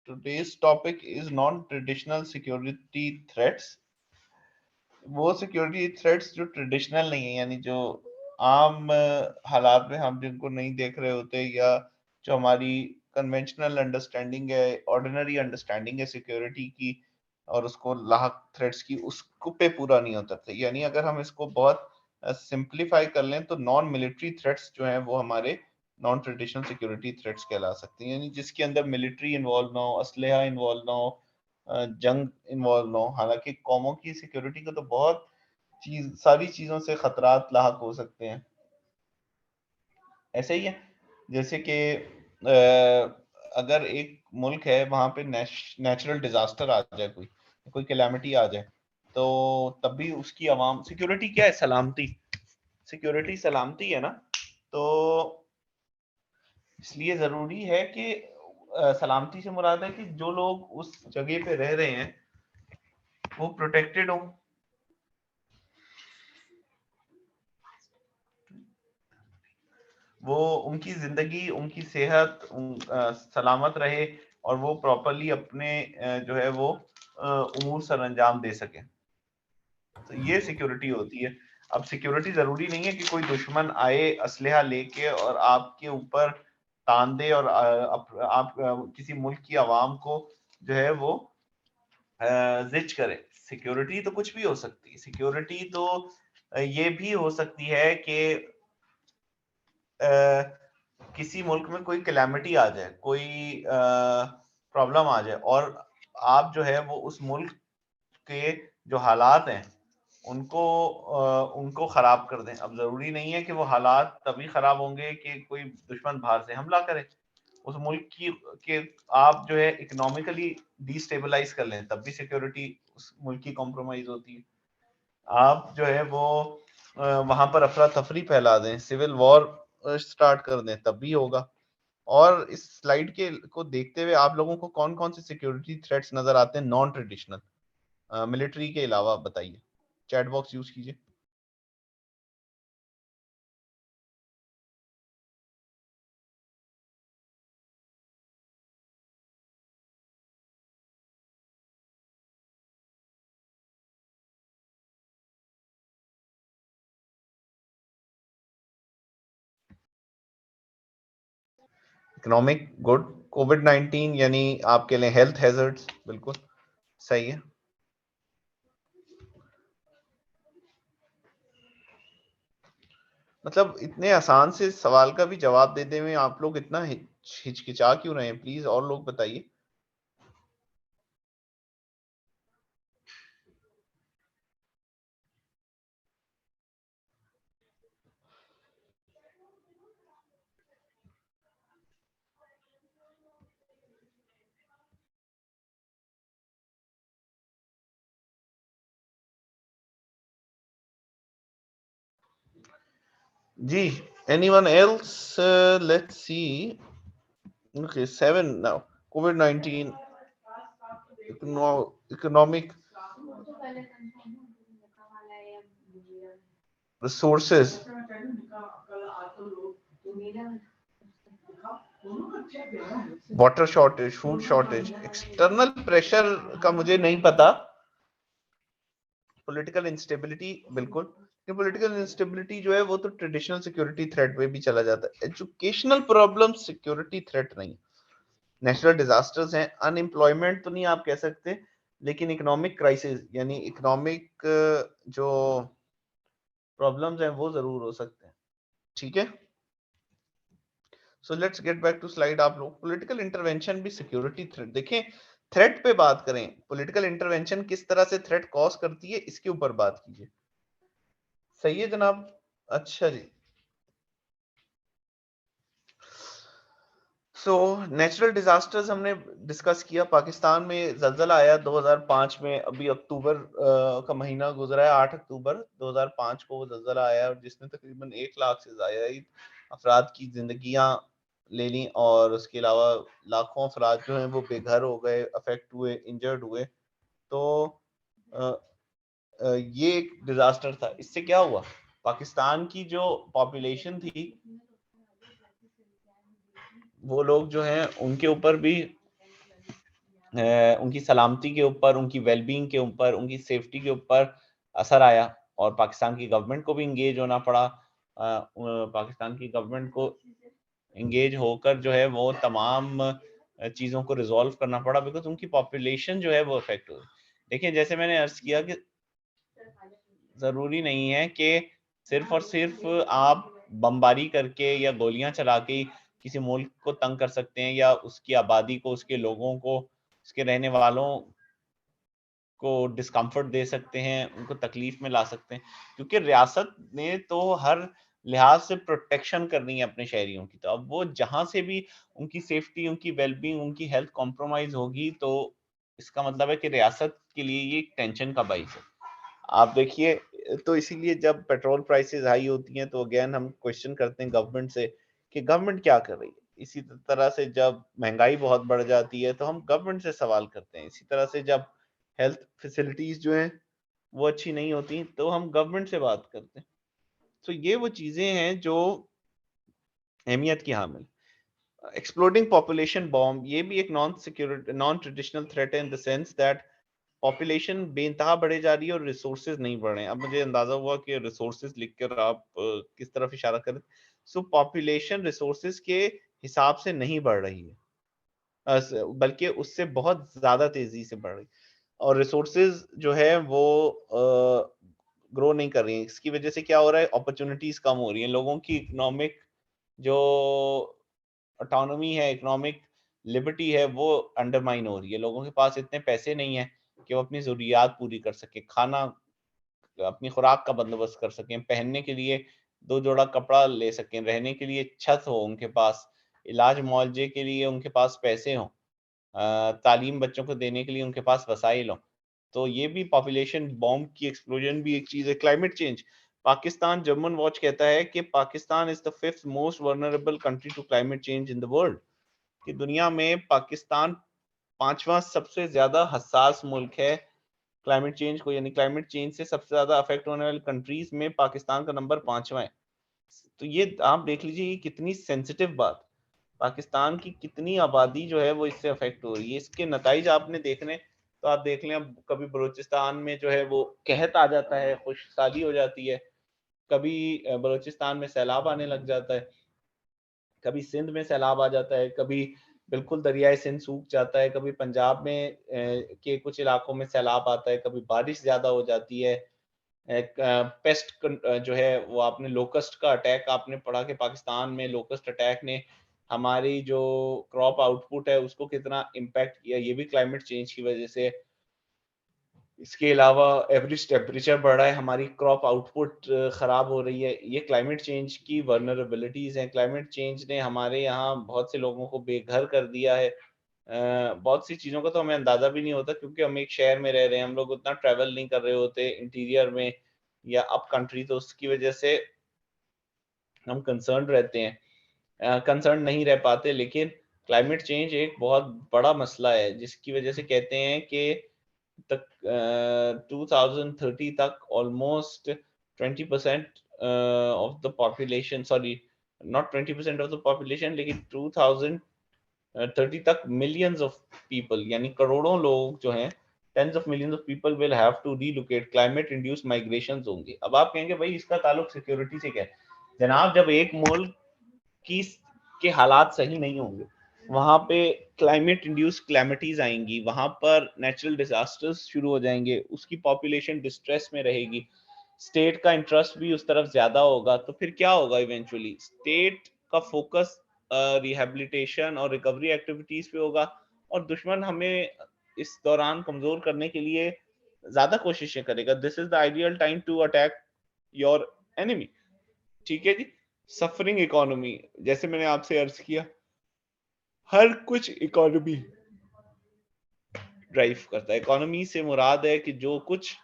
today's topic is non-traditional security threats. वो security threats जो traditional नहीं है, यानी जो आम हालात में हम जिनको नहीं देख रहे होते, या जो हमारी कन्वेंशनल अंडरस्टैंडिंग है, ऑर्डिनरी अंडरस्टैंडिंग है सिक्योरिटी की और उसको लाहक थ्रेट्स की, उसको पे पूरा नहीं होता था। यानी अगर हम इसको बहुत सिंप्लीफाई कर लें तो नॉन मिलिट्री थ्रेट्स जो हैं वो हमारे नॉन ट्रेडिशनल सिक्योरिटी थ्रेट्स कहला सकते हैं, यानी जिसके अंदर मिलिट्री इन्वॉल्व ना हो, असलहा इन्वॉल्व ना हो, जंग इन्वॉल्व ना हो। हालांकि कौमों की सिक्योरिटी को तो बहुत सारी चीजों से खतरात लाहक हो सकते हैं। ऐसे ही है जैसे कि अगर एक मुल्क है, वहां पे नेचुरल डिजास्टर आ जाए, कोई कैलामिटी आ जाए, तो तब भी उसकी आवाम, सिक्योरिटी क्या है? सलामती। सिक्योरिटी सलामती है ना। तो इसलिए जरूरी है कि सलामती से मुराद है कि जो लोग उस जगह पे रह रहे हैं वो प्रोटेक्टेड हो, वो उनकी जिंदगी, उनकी सेहत सलामत रहे और वो प्रॉपरली अपने जो है वो उमूर सर अंजाम दे सके। तो ये सिक्योरिटी होती है। अब सिक्योरिटी जरूरी नहीं है कि कोई दुश्मन आए असलहा लेके और आपके ऊपर तान दे और आप किसी मुल्क की आवाम को जो है वो जिच करे। सिक्योरिटी तो कुछ भी हो सकती है। सिक्योरिटी तो ये भी हो सकती है कि किसी मुल्क में कोई कैलामिटी आ जाए, कोई प्रॉब्लम आ जाए और आप जो है वो उस मुल्क के जो हालात हैं उनको खराब कर दें। अब जरूरी नहीं है कि वो हालात तभी खराब होंगे कि कोई दुश्मन बाहर से हमला करे। उस मुल्क की के आप जो है इकोनॉमिकली डिस्टेबलाइज कर लें, तब भी सिक्योरिटी उस मुल्क की कॉम्प्रोमाइज होती है। आप जो है वो वहां पर अफरा तफरी फैला दें, सिविल वॉर स्टार्ट कर दें, तब भी होगा। और इस स्लाइड के को देखते हुए आप लोगों को कौन कौन से सिक्योरिटी थ्रेट्स नजर आते हैं नॉन ट्रेडिशनल मिलिट्री के अलावा? बताइए, चैट बॉक्स यूज कीजिए। Economic, good. कोविड-19 यानी आपके लिए हेल्थ हैजर्ड्स, बिल्कुल सही है। मतलब इतने आसान से सवाल का भी जवाब देते हुए आप लोग इतना हिचकिचा क्यों रहे हैं? प्लीज और लोग बताइए। जी, anyone else? Let's see. Okay, 7 now. COVID-19, economic resources, water shortage, food shortage, external pressure का मुझे नहीं पता। पॉलिटिकल इंस्टेबिलिटी, बिल्कुल। पॉलिटिकल इंस्टेबिलिटी जो है वो तो ट्रेडिशनल सिक्योरिटी थ्रेट में भी चला जाता है। एजुकेशनल प्रॉब्लम सिक्योरिटी थ्रेट नहीं। नेचुरल डिजास्टर्स हैं, अनएम्प्लॉयमेंट तो नहीं आप कह सकते, लेकिन इकोनॉमिक क्राइसिस यानी इकोनॉमिक जो प्रॉब्लम्स हैं वो जरूर हो सकते हैं। ठीक है, so let's get back to slide. आप लोग पॉलिटिकल इंटरवेंशन भी सिक्योरिटी थ्रेट देखें। थ्रेट पे बात करें, पॉलिटिकल इंटरवेंशन किस तरह से थ्रेट कॉज करती है इसके ऊपर बात कीजिए। सही है जनाब। अच्छा जी। सो नेचुरल डिजास्टर्स हमने डिस्कस किया। पाकिस्तान में जलजला आया 2005 में, अभी अक्टूबर का महीना गुजरा है, 8 अक्टूबर 2005 को वो जलजला आया और जिसने तकरीबन 1 लाख से ज्यादा अफराद की जिंदगियां ले ली और उसके अलावा लाखों अफराद जो हैं वो बेघर हो गए, अफेक्ट हुए, इंजर्ड हुए। तो अ, ये एक डिजास्टर था। इससे क्या हुआ, पाकिस्तान की जो पॉपुलेशन थी वो लोग जो हैं उनके ऊपर भी उनकी सलामती के ऊपर, उनकी वेलबींग के ऊपर, उनकी सेफ्टी के ऊपर असर आया और पाकिस्तान की गवर्नमेंट को भी एंगेज होना पड़ा। पाकिस्तान की गवर्नमेंट को एंगेज होकर जो है वो तमाम चीज़ों को रिज़ॉल्व करना पड़ा, बिकॉज़ उनकी पॉपुलेशन जो है वो अफ़ेक्ट हुई। देखिए, जैसे मैंने अर्ज़ किया कि ज़रूरी नहीं है कि सिर्फ़ और सिर्फ़ आप बमबारी करके या गोलियाँ चला के किसी मुल्क को तंग कर सकते हैं या उसकी आबादी को, उसके लोगों को, उसके रहने वालों को डिस्कम्फ़र्ट दे सकते हैं, उनको तकलीफ़ में ला सकते हैं। क्योंकि रियासत ने तो हर लिहाज़ से प्रोटेक्शन करनी है अपने शहरियों की। तो अब वो जहाँ से भी उनकी सेफ्टी, उनकी वेल-बीइंग, उनकी हेल्थ कॉम्प्रोमाइज़ होगी, तो इसका मतलब है कि रियासत के लिए ये एक टेंशन का बाइस है। आप देखिए, तो इसीलिए जब पेट्रोल प्राइसेस हाई होती हैं तो अगेन हम क्वेश्चन करते हैं गवर्नमेंट से कि गवर्नमेंट क्या कर रही है। इसी तरह से जब महंगाई बहुत बढ़ जाती है तो हम गवर्नमेंट से सवाल करते हैं। इसी तरह से जब हेल्थ फैसिलिटीज जो हैं वो अच्छी नहीं होती तो हम गवर्नमेंट से बात करते हैं। तो ये वो चीजें हैं जो अहमियत की हामिल। एक्सप्लोडिंग पॉपुलेशन बॉम्ब ये भी एक नॉन ट्रेडिशनल थ्रेट है in the sense that population बेइंतहा बढ़े जा रही है और रिसोर्सेज नहीं बढ़ रहे हैं। अब मुझे अंदाजा हुआ कि रिसोर्सेज लिखकर आप किस तरफ इशारा करें। सो पॉपुलेशन रिसोर्सेज के हिसाब से नहीं बढ़ रही है, बल्कि उससे बहुत ज्यादा तेजी से बढ़ रही है। और रिसोर्सेज जो है वो ग्रो नहीं कर रही है। इसकी वजह से क्या हो रहा है, अपॉर्चुनिटीज कम हो रही हैं, लोगों की इकोनॉमिक जो ऑटोनॉमी है, इकोनॉमिक लिबर्टी है, वो अंडरमाइन हो रही है। लोगों के पास इतने पैसे नहीं है कि वो अपनी ज़रूरियात पूरी कर सके, खाना, अपनी खुराक का बंदोबस्त कर सकें, पहनने के लिए 2 जोड़ा कपड़ा ले सकें, रहने के लिए छत हो उनके पास, इलाज मुआवजे के लिए उनके पास पैसे हों, तालीम बच्चों को देने के लिए उनके पास वसाइल हों। तो ये भी पॉपुलेशन बॉम्ब की एक्सप्लोजन भी एक चीज़ है। Climate change, Pakistan, German watch कहता है कि Pakistan is the 5th most vulnerable country to climate change in the world. कि दुनिया में पाकिस्तान 5वां सबसे ज़्यादा हसास मुल्क है क्लाइमेट चेंज को, यानी क्लाइमेट चेंज से सबसे ज़्यादा अफेक्ट होने वाली कंट्रीज़ में पाकिस्तान का नंबर 5वां है। तो ये आप देख लीजिए, ये कितनी सेंसिटिव बात। पाकिस्तान की कितनी आबादी जो है वो इससे अफेक्ट हो रही है। इसके नताइज आपने देखने, तो आप देख लें, अब कभी बलूचिस्तान में जो है वो कहत आ जाता है, खुशहाली हो जाती है, कभी बलूचिस्तान में सैलाब आने लग जाता है, कभी सिंध में सैलाब आ जाता है, कभी बिल्कुल दरियाए सिंध सूख जाता है, कभी पंजाब में के कुछ इलाकों में सैलाब आता है, कभी बारिश ज्यादा हो जाती है। एक पेस्ट जो है वो, आपने लोकस्ट का अटैक आपने पढ़ा कि पाकिस्तान में लोकस्ट अटैक ने हमारी जो क्रॉप आउटपुट है उसको कितना इम्पैक्ट किया, ये भी क्लाइमेट चेंज की वजह से। इसके अलावा एवरेज टेम्परेचर बढ़ रहा है, हमारी क्रॉप आउटपुट खराब हो रही है, ये क्लाइमेट चेंज की वर्नरेबिलिटीज हैं। क्लाइमेट चेंज ने हमारे यहाँ बहुत से लोगों को बेघर कर दिया है। बहुत सी चीज़ों का तो हमें अंदाज़ा भी नहीं होता क्योंकि हम एक शहर में रह रहे हैं, हम लोग उतना ट्रैवल नहीं कर रहे होते इंटीरियर में या अप कंट्री, तो उसकी वजह से हम कंसर्न रहते हैं, कंसर्न नहीं रह पाते। लेकिन क्लाइमेट चेंज एक बहुत बड़ा मसला है जिसकी वजह से कहते हैं कि तक 2030 तक almost 20% of the population, sorry not 20% of the population, लेकिन 2030 तक मिलियंस ऑफ पीपल, यानी करोड़ों लोग जो हैं, tens of millions of people will have to relocate, climate induced migrations होंगे। अब आप कहेंगे भाई इसका ताल्लुक सिक्योरिटी से क्या है? जनाब, जब एक मुल्क की के हालात सही नहीं होंगे, वहां पे क्लाइमेट इंड्यूस क्लैमिटीज आएंगी, वहां पर नेचुरल डिजास्टर्स शुरू हो जाएंगे, उसकी पॉपुलेशन डिस्ट्रेस में रहेगी, स्टेट का इंटरेस्ट भी उस तरफ ज्यादा होगा, तो फिर क्या होगा? इवेंचुअली स्टेट का फोकस रिहेबिलिटेशन और रिकवरी एक्टिविटीज पे होगा, और दुश्मन हमें इस दौरान कमजोर करने के लिए ज्यादा कोशिशें करेगा। This is the ideal time to attack your enemy. ठीक है जी। सफरिंग इकोनॉमी, जैसे मैंने आपसे अर्ज किया, हर कुछ इकोनॉमी ड्राइव करता है। इकोनॉमी से मुराद है कि जो कुछ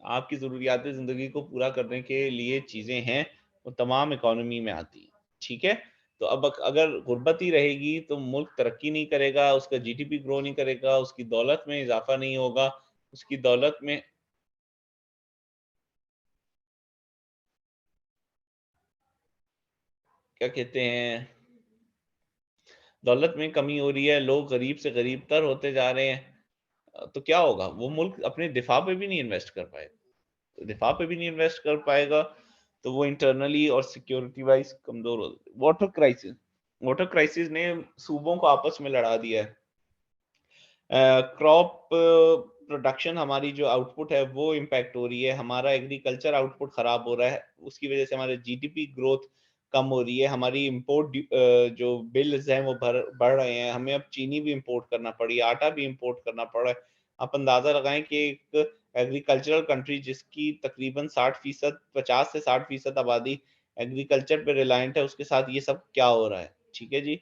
आपकी जरूरियात जिंदगी को पूरा करने के लिए चीजें हैं वो तमाम इकोनॉमी में आती हैं। ठीक है। तो अब अगर गुर्बत ही रहेगी तो मुल्क तरक्की नहीं करेगा, उसका जीडीपी ग्रो नहीं करेगा, उसकी दौलत में इजाफा नहीं होगा, उसकी दौलत में क्या कहते हैं, दौलत में कमी हो रही है, लोग गरीब से गरीब तर होते जा रहे हैं, तो क्या होगा? वो मुल्क अपने दिफा पे भी नहीं इन्वेस्ट कर पाएगा। दिफा पे भी नहीं इन्वेस्ट कर पाएगा, तो वो इंटरनली और सिक्योरिटी वाइज कमजोर हो। वाटर क्राइसिस ने सूबों को आपस में लड़ा दिया है। क्रॉप प्रोडक्शन, हमारी जो आउटपुट है वो इम्पैक्ट हो रही है, हमारा एग्रीकल्चर आउटपुट खराब हो रहा है, उसकी वजह से हमारे जीडीपी ग्रोथ कम हो रही है, हमारी इंपोर्ट जो बिल्स हैं वो बढ़ रहे हैं, हमें अब चीनी भी इंपोर्ट करना पड़ी, आटा भी इंपोर्ट करना पड़ा है। आप अंदाजा लगाएं कि एक एग्रीकल्चरल कंट्री जिसकी तकरीबन 60%, 50 से 60% आबादी एग्रीकल्चर पे रिलायंट है, उसके साथ ये सब क्या हो रहा है। ठीक है जी।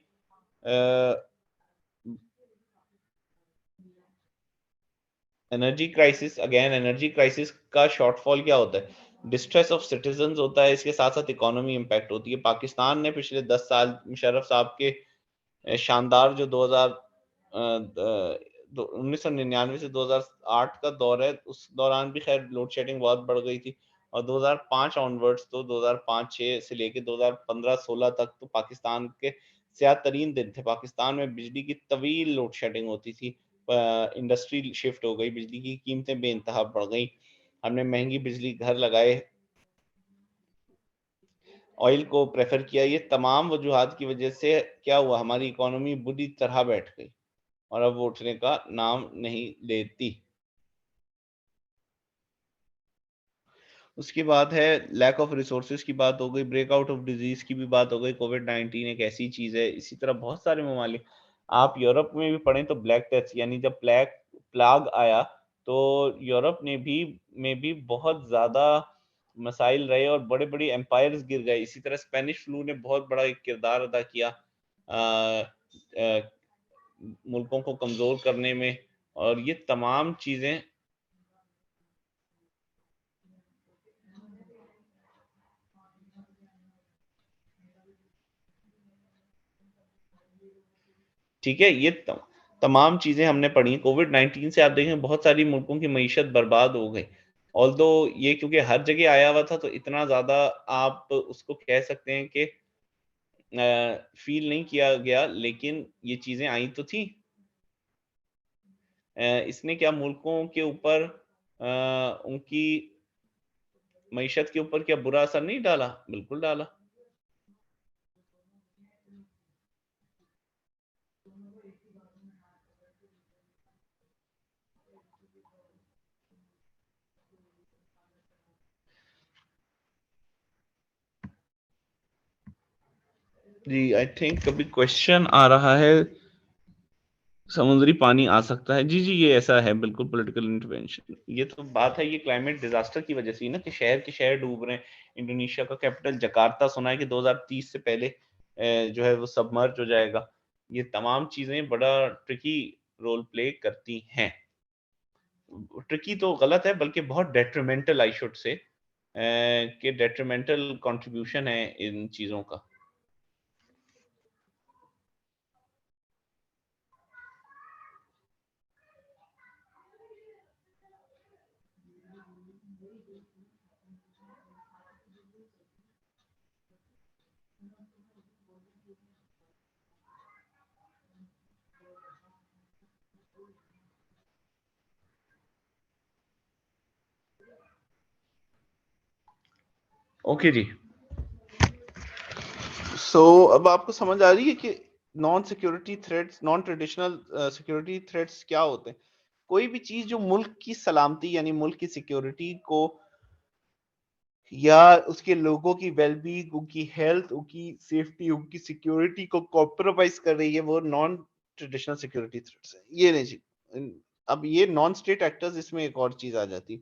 एनर्जी क्राइसिस का शॉर्टफॉल क्या होता है? डिस्ट्रेस ऑफ सिटीजंस होता है, इसके साथ साथ इकोनॉमी इंपैक्ट होती है। पाकिस्तान ने पिछले 10 साल मुशर्रफ साहब के शानदार जो 1999 से 2008 का दौर है, उस दौरान भी खैर लोड शेडिंग बहुत बढ़ गई थी, और 2005 ऑनवर्ड्स, तो 2005-6 से लेके 2015-16 तक तो पाकिस्तान के स्याह तरीन दिन थे। पाकिस्तान में बिजली की तवील लोड शेडिंग होती थी, इंडस्ट्री शिफ्ट हो गई, बिजली की कीमतें बेइंतहा बढ़ गई, हमने महंगी बिजली घर लगाए, ऑयल को प्रेफर किया। ये तमाम वजूहात की वजह से क्या हुआ, हमारी इकोनॉमी बुरी तरह बैठ गई और अब वो उठने का नाम नहीं लेती। उसके बाद है लैक ऑफ रिसोर्सेज की बात हो गई, ब्रेकआउट ऑफ डिजीज की भी बात हो गई। कोविड-19 एक ऐसी चीज है। इसी तरह बहुत सारे ममालिक, आप यूरोप में भी पढ़ें तो ब्लैक डेथ यानी जब ब्लैक प्लाग आया, तो यूरोप ने भी में भी बहुत ज्यादा मसाइल रहे और बड़े बड़े एम्पायर्स गिर गए। इसी तरह स्पेनिश फ्लू ने बहुत बड़ा एक किरदार अदा किया मुल्कों को कमजोर करने में, और ये तमाम चीजें ठीक है। ये तमाम चीजें हमने पढ़ी। कोविड-19 से आप देखें बहुत सारी मुल्कों की मईशत बर्बाद हो गई। ऑल्दो ये क्योंकि हर जगह आया हुआ था, तो इतना ज्यादा आप उसको कह सकते हैं कि फील नहीं किया गया, लेकिन ये चीजें आई तो थी। इसने क्या मुल्कों के ऊपर उनकी मईशत के ऊपर क्या बुरा असर नहीं डाला? बिल्कुल डाला। जी, आई थिंक अभी क्वेश्चन आ रहा है, समुद्री पानी आ सकता है। जी, जी, ये ऐसा है, बिल्कुल पॉलिटिकल इंटरवेंशन। ये तो बात है, ये क्लाइमेट डिजास्टर की वजह से ही ना, कि शहर के शहर डूब रहे हैं। इंडोनेशिया का कैपिटल जकार्ता सुना है कि 2030 से पहले जो है वो सबमर्ज हो जाएगा। ये तमाम चीजें बड़ा ट्रिकी रोल प्ले करती हैं। ट्रिकी तो गलत है, बल्कि बहुत डेट्रिमेंटल, आई शुड से, कि डेट्रिमेंटल कंट्रीब्यूशन है इन चीजों का। ओके जी। अब आपको समझ आ रही है कि नॉन ट्रेडिशनल सिक्योरिटी थ्रेट्स क्या होते हैं? कोई भी चीज जो मुल्क की सलामती यानी मुल्क की सिक्योरिटी को या उसके लोगों की वेलबींग, उनकी हेल्थ, उनकी सेफ्टी, उनकी सिक्योरिटी को कॉम्प्रोमाइज कर रही है, वो नॉन ट्रेडिशनल सिक्योरिटी थ्रेट्स है। ये नहीं जी। अब ये नॉन स्टेट एक्टर्स, इसमें एक और चीज आ जाती है।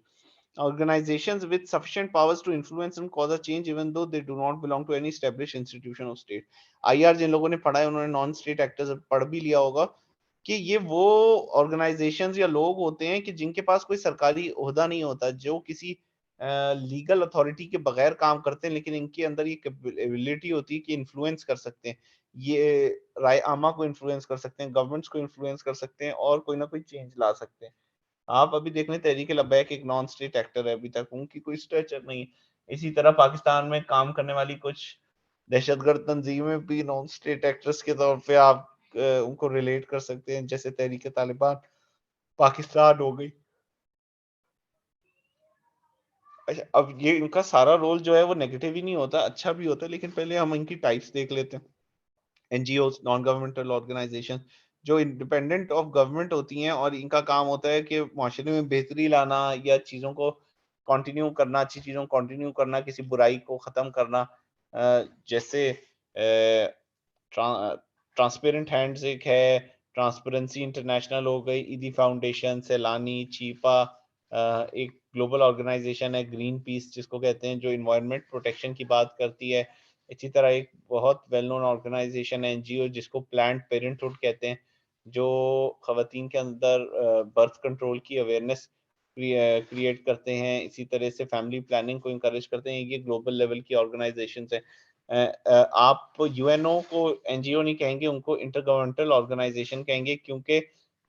Organizations with sufficient powers to influence and cause a change even though they do not belong to any established institution of state. IR जिन लोगों ने पढ़ा है उन्होंने नॉन स्टेट एक्टर्स पढ़ भी लिया होगा कि ये वो ऑर्गेनाइजेशंस या लोग होते हैं कि जिनके पास कोई सरकारी ओहदा नहीं होता, जो किसी लीगल अथॉरिटी के बगैर काम करते हैं, लेकिन इनके अंदर ये एबिलिटी होती है कि इन्फ्लुएंस कर सकते हैं, ये राय आमा को इन्फ्लुएंस कर सकते हैं, गवर्नमेंट्स को इन्फ्लुएंस कर सकते हैं और कोई ना कोई चेंज ला सकते हैं। आप अभी देख लें, तहरीक-ए-लब्बैक एक नॉन स्टेट एक्टर है, अभी तक उनकी कोई स्ट्रक्चर नहीं है। इसी तरह पाकिस्तान में काम करने वाली कुछ दहशतगर्द तंजीमें भी नॉन स्टेट एक्टर्स के तौर पे आप उनको रिलेट कर सकते हैं, जैसे तहरीक तालिबान पाकिस्तान हो गई। अच्छा, अब ये इनका सारा रोल जो है वो नेगेटिव ही नहीं होता, अच्छा भी होता है, लेकिन पहले हम इनकी टाइप्स देख लेते हैं। एनजीओ, नॉन गवर्नमेंटल ऑर्गेनाइजेशन, जो इंडिपेंडेंट ऑफ गवर्नमेंट होती हैं और इनका काम होता है कि माशरे में बेहतरी लाना या चीज़ों को कंटिन्यू करना, अच्छी चीज़ों को कंटिन्यू करना, किसी बुराई को ख़त्म करना। जैसे ट्रांसपेरेंट हैंड्स एक है, ट्रांसपेरेंसी इंटरनेशनल हो गई, ईदी फाउंडेशन, सैलानी, चीपा, एक ग्लोबल ऑर्गेनाइजेशन है ग्रीन पीस जिसको कहते हैं, जो इन्वायरमेंट प्रोटेक्शन की बात करती है। इसी तरह एक बहुत वेल नोन ऑर्गेनाइजेशन है एनजीओ जिसको प्लान्ड पेरेंटहुड कहते हैं, जो खवातीन के अंदर बर्थ कंट्रोल की अवेयरनेस क्रिएट करते हैं। इसी तरह से फैमिली प्लानिंग को इंकरेज करते हैं। ये ग्लोबल लेवल की ऑर्गेनाइजेशन है। आप यूएनओ को एनजीओ नहीं कहेंगे, उनको इंटर गवर्नमेंटल ऑर्गेनाइजेशन कहेंगे, क्योंकि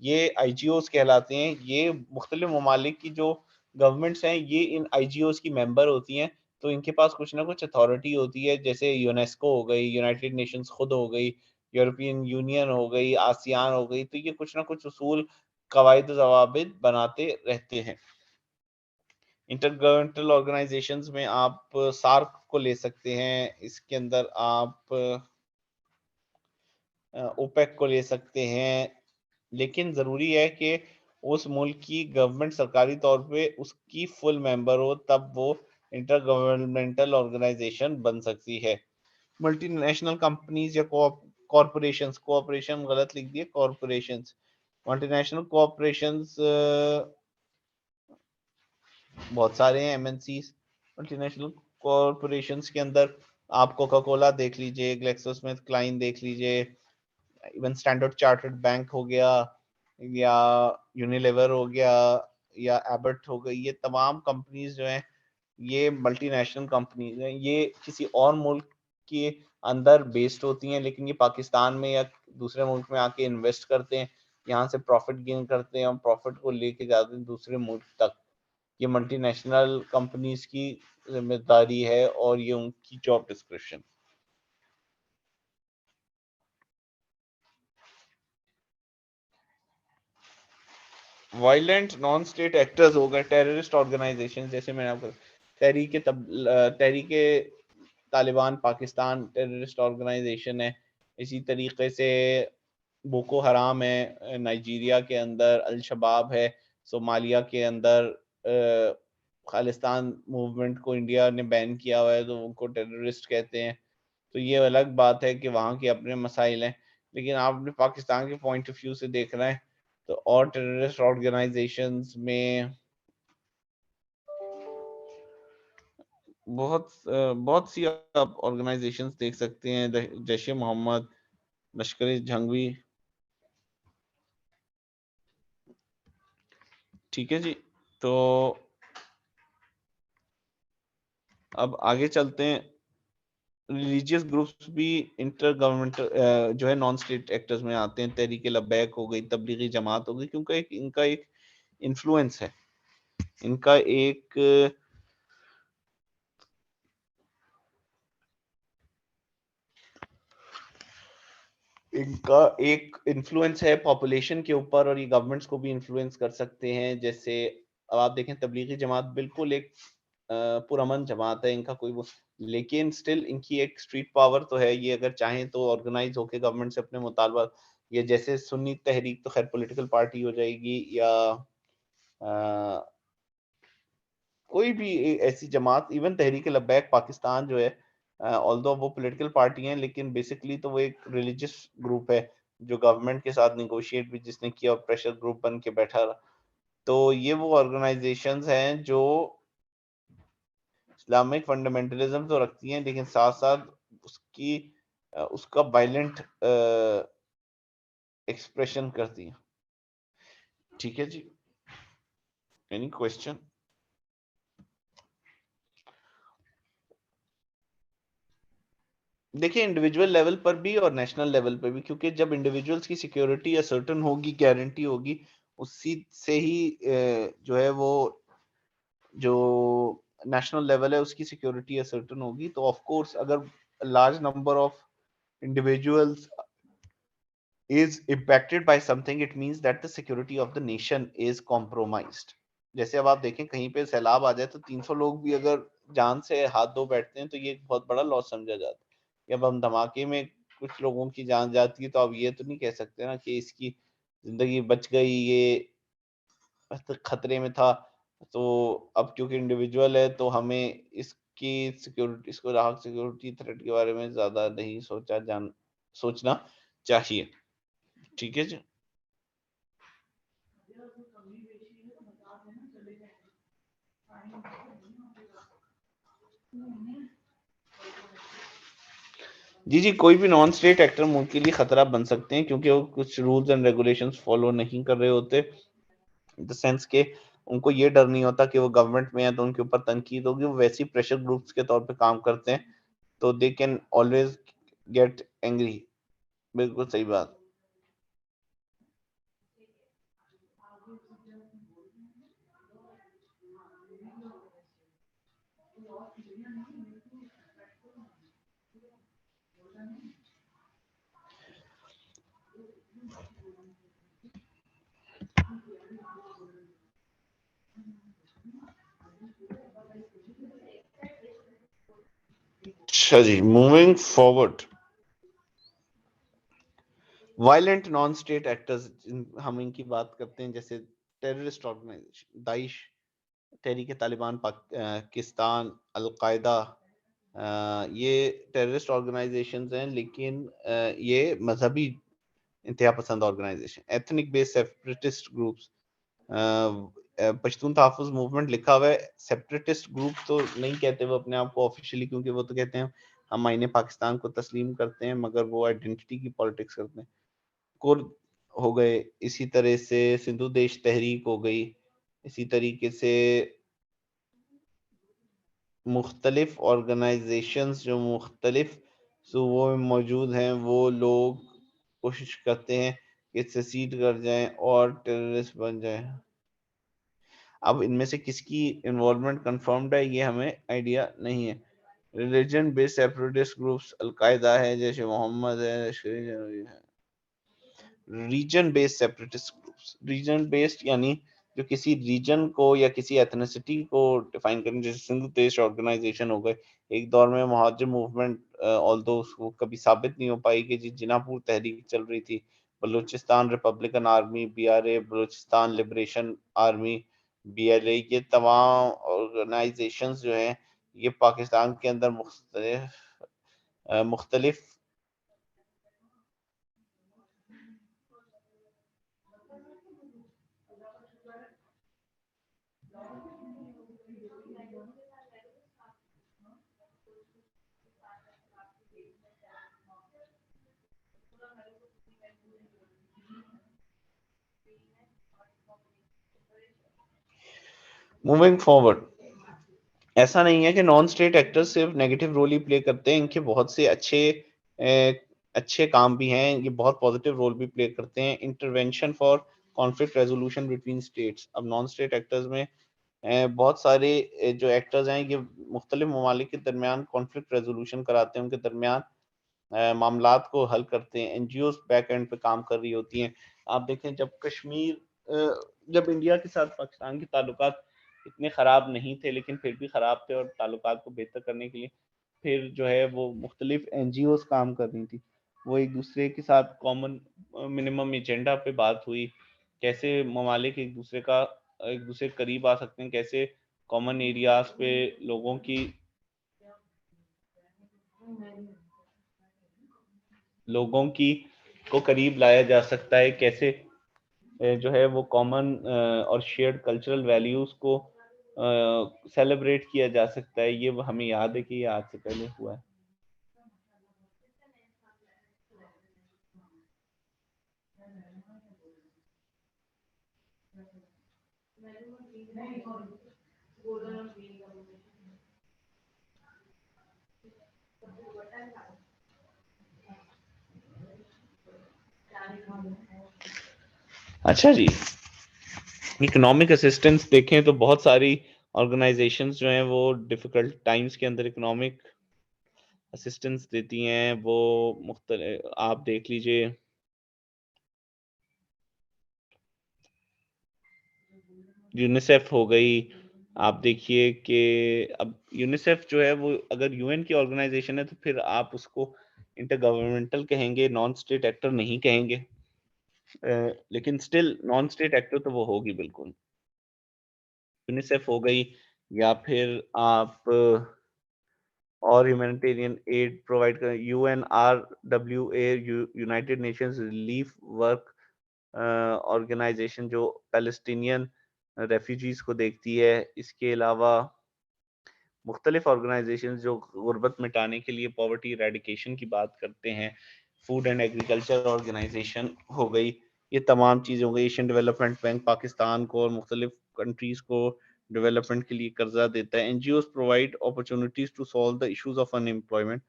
ये आईजीओस कहलाते हैं। ये मुख्तलिफ ममालिक की जो गवर्नमेंट्स हैं ये इन आईजीओस की मेंबर होती हैं, तो इनके पास कुछ ना कुछ अथॉरिटी होती है, जैसे यूनेस्को हो गई, यूनाइटेड नेशंस खुद हो गई, यूरोपियन यूनियन हो गई, आसियान हो गई। तो ये कुछ ना कुछ उसूल, कवायद, ज़वाबित बनाते रहते हैं। इंटरगवर्नमेंटल ऑर्गेनाइजेशंस में आप सार्क को ले सकते हैं, इसके अंदर आप ओपेक को ले सकते हैं, लेकिन ज़रूरी है कि उस मुल्क की गवर्नमेंट सरकारी तौर पे उसकी फुल मेंबर हो, तब वो इंटर गवर्नमेंटल ऑर्गेनाइजेशन बन सकती है। मल्टीनेशनल कंपनीज या कॉरपोरेशंस, कोऑपरेशन गलत लिख दिए, कॉरपोरेशंस, मल्टीनेशनल कॉरपोरेशंस बहुत सारे हैं, एमएनसीज। मल्टीनेशनल कॉरपोरेशंस के अंदर आप कोका कोला देख लीजिए, ग्लेक्सोस्मिथक्लाइन देख लीजिए, इवन स्टैंडर्ड चार्टर्ड बैंक हो गया, या यूनिलीवर हो गया, या एबट हो गई। ये तमाम कंपनीज जो हैं ये मल्टीनेशनल कंपनीज हैं। ये किसी और मुल्क के अंदर बेस्ड होती हैं, लेकिन ये पाकिस्तान में या दूसरे मुल्क में आके इन्वेस्ट करते हैं, यहाँ से प्रॉफिट गेन करते हैं और प्रॉफिट को लेके जाते हैं दूसरे मुल्क तक। ये मल्टीनेशनल कंपनीज की जिम्मेदारी है और ये उनकी job description. Violent non state actors हो गए, टेररिस्ट ऑर्गेनाइजेशन, जैसे मैंने आपको तहरीक तालिबान पाकिस्तान टेररिस्ट ऑर्गेनाइजेशन है। इसी तरीके से बोको हराम है नाइजीरिया के अंदर, अल शबाब है सोमालिया के अंदर। खालिस्तान मूवमेंट को इंडिया ने बैन किया हुआ है, तो उनको टेररिस्ट कहते हैं। तो ये अलग बात है कि वहाँ के अपने मसाइल हैं, लेकिन आपने पाकिस्तान के पॉइंट ऑफ व्यू से देखना है तो और टेररिस्ट ऑर्गेनाइजेशंस में बहुत सी आप ऑर्गेनाइजेशंस देख सकते हैं, जैश ए मोहम्मद, लश्कर जंगवी। ठीक है जी, तो अब आगे चलते हैं। रिलीजियस ग्रुप्स भी इंटर गवर्नमेंटल जो है नॉन स्टेट एक्टर्स में आते हैं। तहरीक लब्बैक हो गई, तबलीगी जमात हो गई, क्योंकि इनका एक इन्फ्लुएंस है, इनका एक इन्फ्लुएंस है पॉपुलेशन के ऊपर, और ये गवर्नमेंट्स को भी इन्फ्लुएंस कर सकते हैं। जैसे अब आप देखें, तबलीगी जमात बिल्कुल एक पुरअमन जमात है, इनका कोई वो, लेकिन स्टिल इनकी एक स्ट्रीट पावर तो है। ये अगर चाहें तो ऑर्गेनाइज होकर गवर्नमेंट से अपने मुतालबा, ये जैसे सुन्नी तहरीक तो खैर पॉलिटिकल पार्टी हो जाएगी, या कोई भी ऐसी जमात, इवन तहरीक लब्बैक पाकिस्तान जो है, ऑल्दो वो पॉलिटिकल पार्टी हैं, लेकिन बेसिकली तो वो एक रिलीजियस ग्रुप है जो गवर्नमेंट के साथ निगोशिएट भी जिसने किया और प्रेशर ग्रुप बन के बैठा रहा। तो ये वो ऑर्गेनाइजेशंस हैं जो इस्लामिक फंडामेंटलिज्म तो रखती हैं, लेकिन साथ साथ उसकी उसका वायलेंट एक्सप्रेशन करती हैं। ठीक है जी, एनी क्वेश्चन? देखिए, इंडिविजुअल लेवल पर भी और नेशनल लेवल पर भी, क्योंकि जब इंडिविजुअल्स की सिक्योरिटी असर्टेन होगी, गारंटी होगी, उसी से ही जो है वो जो नेशनल लेवल है उसकी सिक्योरिटी असर्टेन होगी। तो ऑफ कोर्स अगर large number of individuals is impacted by something, it means that the security of the nation is compromised. जैसे अब आप देखें कहीं पे सैलाब आ जाए तो 300 लोग भी अगर जान से हाथ धो बैठते हैं तो ये एक बहुत बड़ा लॉस समझा जाता है। अब हम धमाके में कुछ लोगों की जान जाती है तो अब ये तो नहीं कह सकते ना कि इसकी जिंदगी बच गई, ये खतरे में था। तो अब क्योंकि इंडिविजुअल है तो हमें इसकी सिक्योरिटी, इसको राहत सिक्योरिटी थ्रेट के बारे में ज्यादा नहीं सोचना चाहिए। ठीक है जी। जी, कोई भी नॉन स्टेट एक्टर मुल्क के लिए खतरा बन सकते हैं क्योंकि वो कुछ रूल्स एंड रेगुलेशंस फॉलो नहीं कर रहे होते। इन द सेंस के उनको ये डर नहीं होता कि वो गवर्नमेंट में है तो उनके ऊपर तनकीद होगी, वो वैसी प्रेशर ग्रुप्स के तौर पे काम करते हैं, तो they can always get angry. बिल्कुल सही बात। अच्छा जी, moving forward, violent non state actors, हम इनकी बात करते हैं, जैसे terrorist organisation, Daesh, Tehreek Taliban Pakistan, al Qaeda, ये टेररिस्ट ऑर्गेनाइजेशंस हैं, लेकिन ये मजहबी इंतहा पसंद organisation, ethnic based separatist groups. Pashtun Tahaffuz movement लिखा हुआ है, सेपरेटिस्ट ग्रुप तो नहीं कहते वो अपने आप को ऑफिशियली, क्योंकि वो तो कहते हैं हम आईने पाकिस्तान को तस्लीम करते हैं, मगर वो आइडेंटिटी की पॉलिटिक्स करते हैं। कुर्द हो गए, इसी तरह से सिंधु देश तहरीक हो गई, इसी तरीके से मुख्तलिफ ऑर्गेनाइजेशंस जो मुख्तलिफ सूबों में मौजूद हैं, वो लोग कोशिश करते हैं कि सेसीड कर जाएं और टेररिस्ट बन जाएं। अब इनमें से किसकी इन्वॉल्वमेंट कंफर्म्ड है ये हमें आइडिया नहीं है। Religion based separatist groups, Al Qaeda है, जैसे मोहम्मद है। Region based separatist groups, region based यानी जो किसी रीजन को या किसी एथनिसिटी को डिफाइन करने, जैसे सिंधु देश ऑर्गेनाइजेशन हो गए। एक दौर में मुहाजिर मूवमेंट ऑल्दो उसको कभी साबित नहीं हो पाई कि जी जिनापुर तहरीक चल रही थी, Balochistan Republican army BRA, Balochistan liberation army BLA, ये तमाम ऑर्गेनाइजेशंस जो हैं ये पाकिस्तान के अंदर मुख्तलिफ मूविंग फॉरवर्ड, ऐसा नहीं है कि नॉन स्टेट एक्टर्स सिर्फ नेगेटिव रोल ही प्ले करते हैं, इनके बहुत से अच्छे काम भी हैं, ये बहुत पॉजिटिव रोल भी प्ले करते हैं। Intervention for conflict resolution between states, अब नॉन स्टेट एक्टर्स में बहुत सारे जो एक्टर्स हैं ये मुख्तलिफ ममालिक के दरमियान कॉन्फ्लिक्ट रेजोल्यूशन कराते हैं, उनके दरमियान मामलात को हल करते हैं। एनजीओ बैक एंड पे काम कर रही होती हैं। आप देखें जब कश्मीर जब इंडिया के साथ पाकिस्तान के ताल्लुकात इतने ख़राब नहीं थे, लेकिन फिर भी ख़राब थे, और ताल्लुकात को बेहतर करने के लिए फिर जो है वो मुख्तलिफ एनजीओ काम कर रही थी, वो एक दूसरे के साथ कॉमन मिनिमम एजेंडा पे बात हुई, कैसे ममालिक एक दूसरे के करीब आ सकते हैं, कैसे कॉमन एरियाज पे लोगों की लोगों की को करीब लाया जा सकता है, कैसे जो है वो कॉमन और शेयर्ड कल्चरल वैल्यूज को सेलिब्रेट किया जा सकता है। ये हमें याद है कि ये आज से पहले हुआ है। अच्छा जी, इकोनॉमिक असिस्टेंस देखें तो बहुत सारी ऑर्गेनाइजेशंस जो हैं वो डिफिकल्ट टाइम्स के अंदर इकोनॉमिक असिस्टेंस देती हैं। वो आप देख लीजिए यूनिसेफ हो गई, आप देखिए कि अब यूनिसेफ जो है वो अगर यूएन की ऑर्गेनाइजेशन है तो फिर आप उसको इंटरगवर्नमेंटल कहेंगे, नॉन स्टेट एक्टर नहीं कहेंगे। लेकिन स्टिल नॉन स्टेट एक्टर तो वो होगी बिल्कुल। यूनिसेफ हो गई या फिर आप और ह्यूमैनिटेरियन एड प्रोवाइड करें, UNRWA United Nations relief work organisation जो पैलेस्टीनियन रेफ्यूजीज को देखती है। इसके अलावा मुख्तलिफ ऑर्गेनाइजेशन जो गुर्बत मिटाने के लिए पॉवर्टी इरेडिकेशन की बात करते हैं, फूड एंड एग्रीकल्चर ऑर्गेनाइजेशन हो गई, ये तमाम चीज़ें हो गई। एशियन डेवलपमेंट बैंक पाकिस्तान को और मुख्तलिफ कंट्रीज़ को डेवलपमेंट के लिए कर्जा देता है। NGOs provide opportunities to solve the issues of unemployment.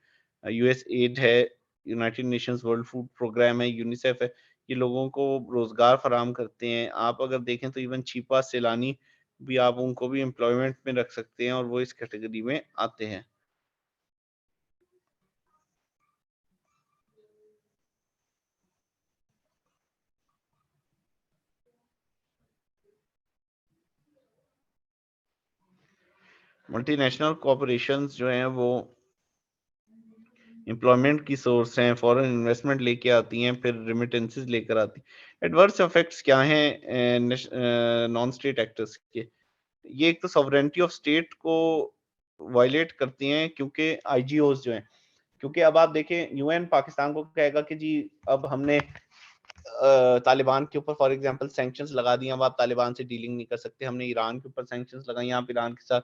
US aid है, United Nations World Food Programme है, यूनिसेफ है, ये लोगों को रोजगार फराहम करते हैं। आप अगर देखें तो इवन छिपा सैलानी भी आप उनको भी एम्प्लॉयमेंट में रख सकते हैं और वो इस कैटेगरी में आते हैं। मल्टीनेशनल कॉर्पोरेशंस जो हैं वो एम्प्लॉयमेंट की सोर्स हैं, फॉरेन इन्वेस्टमेंट लेके आती हैं, फिर रेमिटेंसेस लेकर आती हैं। एडवर्स इफेक्ट्स क्या हैं नॉन स्टेट एक्टर्स के? ये एक तो सॉवरेनिटी ऑफ स्टेट को वायलेट करती हैं, क्योंकि आईजीओज जो हैं, क्योंकि अब आप देखें यूएन पाकिस्तान को कहेगा कि जी अब हमने तालिबान के ऊपर फॉर एग्जांपल सैंक्शंस लगा दिए, अब आप तालिबान से डीलिंग नहीं कर सकते। हमने ईरान के ऊपर सैंक्शंस लगाई, आप ईरान के साथ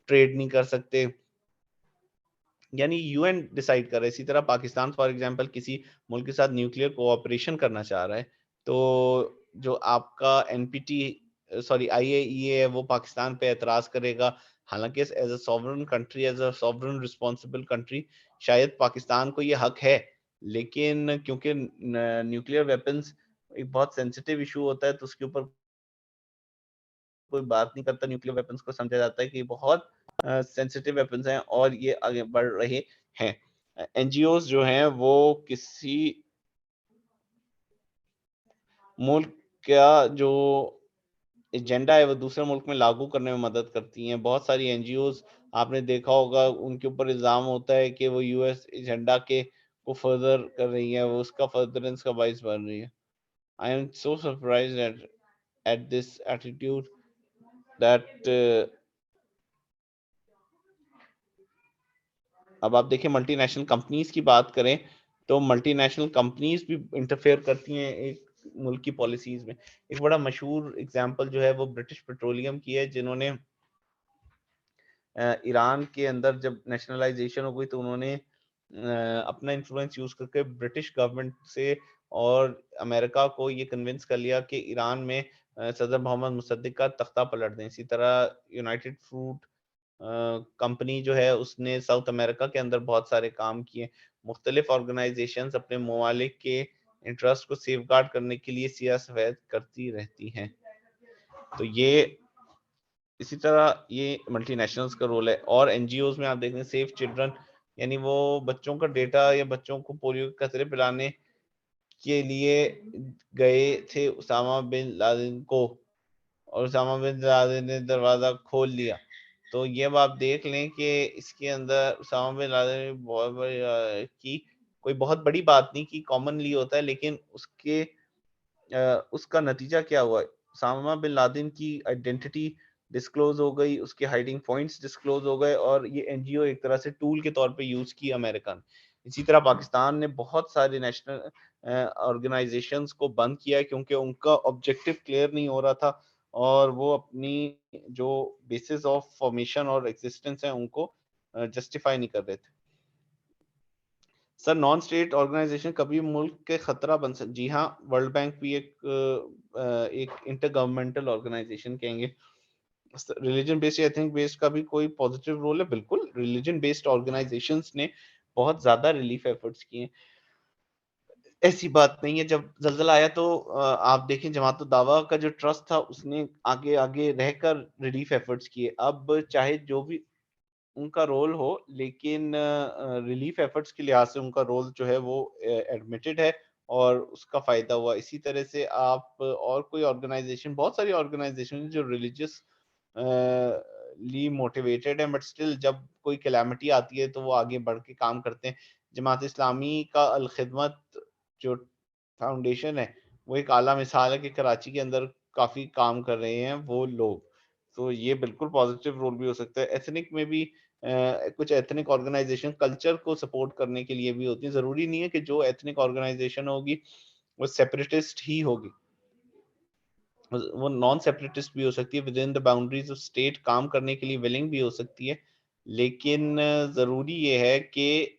ट्रेड नहीं कर सकते। यानी यूएन डिसाइड कर रहा है। इसी तरह पाकिस्तान फॉर एग्जांपल किसी मुल्क के साथ न्यूक्लियर कोऑपरेशन करना चाह रहा है, तो जो आपका एनपीटी सॉरी आईएईए है वो पाकिस्तान पे एतराज करेगा। हालांकि as a sovereign country, as a sovereign responsible country, शायद पाकिस्तान को ये हक है, लेकिन क्योंकि न्यूक्लियर वेपन्स एक बहुत सेंसिटिव इशू होता है तो उसके ऊपर कोई बात नहीं करता। न्यूक्लियर वेपन्स को समझा जाता है कि बहुत सेंसिटिव वेपन्स हैं और ये आगे बढ़ रहे हैं। एनजीओज जो हैं वो किसी मुल्क का जो एजेंडा है वो दूसरे मुल्क में लागू करने में मदद करती हैं। बहुत सारी एनजीओज आपने देखा होगा, उनके ऊपर इल्जाम होता है कि वो यूएस एजेंडा के को फर्दर कर रही है, वो उसका फर्दरेंस का बाइस बन रही है। I am so surprised at this attitude that अब आप देखिए मल्टीनेशनल कंपनीज की बात करें तो मल्टीनेशनल कंपनीज भी इंटरफेयर करती हैं एक मुल्क की पॉलिसीज में। एक बड़ा मशहूर एग्जांपल जो है वो ब्रिटिश पेट्रोलियम की है, जिन्होंने ईरान के अंदर जब नेशनलाइजेशन हो गई तो उन्होंने अपना इन्फ्लुएंस यूज करके ब्रिटिश गवर्नमेंट से और अमेरिका को ये कन्विंस कर लिया कि ईरान में सदर मोहम्मद मुसद्दिक का तख्ता पलट दें। इसी तरह यूनाइटेड फ्रूट कंपनी जो है उसने साउथ अमेरिका के अंदर बहुत सारे काम किए। मुख्तलिफ ऑर्गेनाइजेशंस अपने ममालिक के इंटरेस्ट को सेफ गार्ड करने के लिए सिया सफेद करती रहती हैं। तो ये इसी तरह ये मल्टीनेशनल्स का रोल है। और एनजीओज में आप देखें सेफ चिल्ड्रन, यानी वो बच्चों का डेटा या बच्चों को पोलियो के कतरे पिलाने के लिए गए थे उसामा बिन लादेन को, और उसामा बिन लादेन ने दरवाजा खोल लिया। तो ये अब आप देख लें कि इसके अंदर उसामा बिन लादेन ने बहुत बड़ी की कोई बहुत बड़ी बात नहीं की, कॉमनली होता है, लेकिन उसका नतीजा क्या हुआ? उसामा बिन लादेन की आइडेंटिटी डिस्क्लोज हो गई, उसके हाइडिंग पॉइंट्स डिस्क्लोज हो गए, और ये एनजीओ एक तरह से टूल के तौर पे यूज की अमेरिका ने। इसी तरह पाकिस्तान ने बहुत सारे नेशनल ऑर्गेनाइजेशंस को बंद किया क्योंकि उनका ऑब्जेक्टिव क्लियर नहीं हो रहा था और वो अपनी जो बेसिस ऑफ फॉर्मेशन और एग्जिस्टेंस है उनको जस्टिफाई नहीं कर रहे थे। सर नॉन स्टेट ऑर्गेनाइजेशन कभी मुल्क के खतरा बन सकते? जी हाँ, वर्ल्ड बैंक भी एक इंटर गवर्नमेंटल ऑर्गेनाइजेशन कहेंगे। रिलीजन बेस्ड एथिनिक बेस्ड का भी कोई पॉजिटिव रोल है? बिल्कुल, रिलीजन बेस्ड ऑर्गेनाइजेशंस ने बहुत ज्यादा रिलीफ एफर्ट्स किए। ऐसी बात नहीं है, जब जल्जला आया तो आप देखें जमात दावा का जो ट्रस्ट था उसने आगे आगे रहकर रिलीफ एफर्ट्स किए। अब चाहे जो भी उनका रोल हो, लेकिन रिलीफ एफर्ट्स के लिहाज से उनका रोल जो है वो एडमिटेड है और उसका फायदा हुआ। इसी तरह से आप और कोई ऑर्गेनाइजेशन, बहुत सारी ऑर्गेनाइजेशन जो रिलीजियस ली मोटिवेटेड है, बट स्टिल जब कोई कैलामिटी आती है तो वो आगे बढ़ के काम करते हैं। जमात इस्लामी का अल खिदमत जो फाउंडेशन है वो एक आला मिसाल है कि कराची के अंदर काफी काम कर रहे हैं वो लोग। तो ये बिल्कुल पॉजिटिव रोल भी हो सकता है। एथनिक में भी कुछ एथनिक ऑर्गेनाइजेशन कल्चर को सपोर्ट करने के लिए भी होती है। जरूरी नहीं है कि जो एथनिक ऑर्गेनाइजेशन होगी वो सेपरेटिस्ट ही होगी, वो नॉन सेपरेटिस्ट भी हो सकती है, with in the boundaries of state काम करने के लिए विलिंग भी हो सकती है। लेकिन जरूरी ये है कि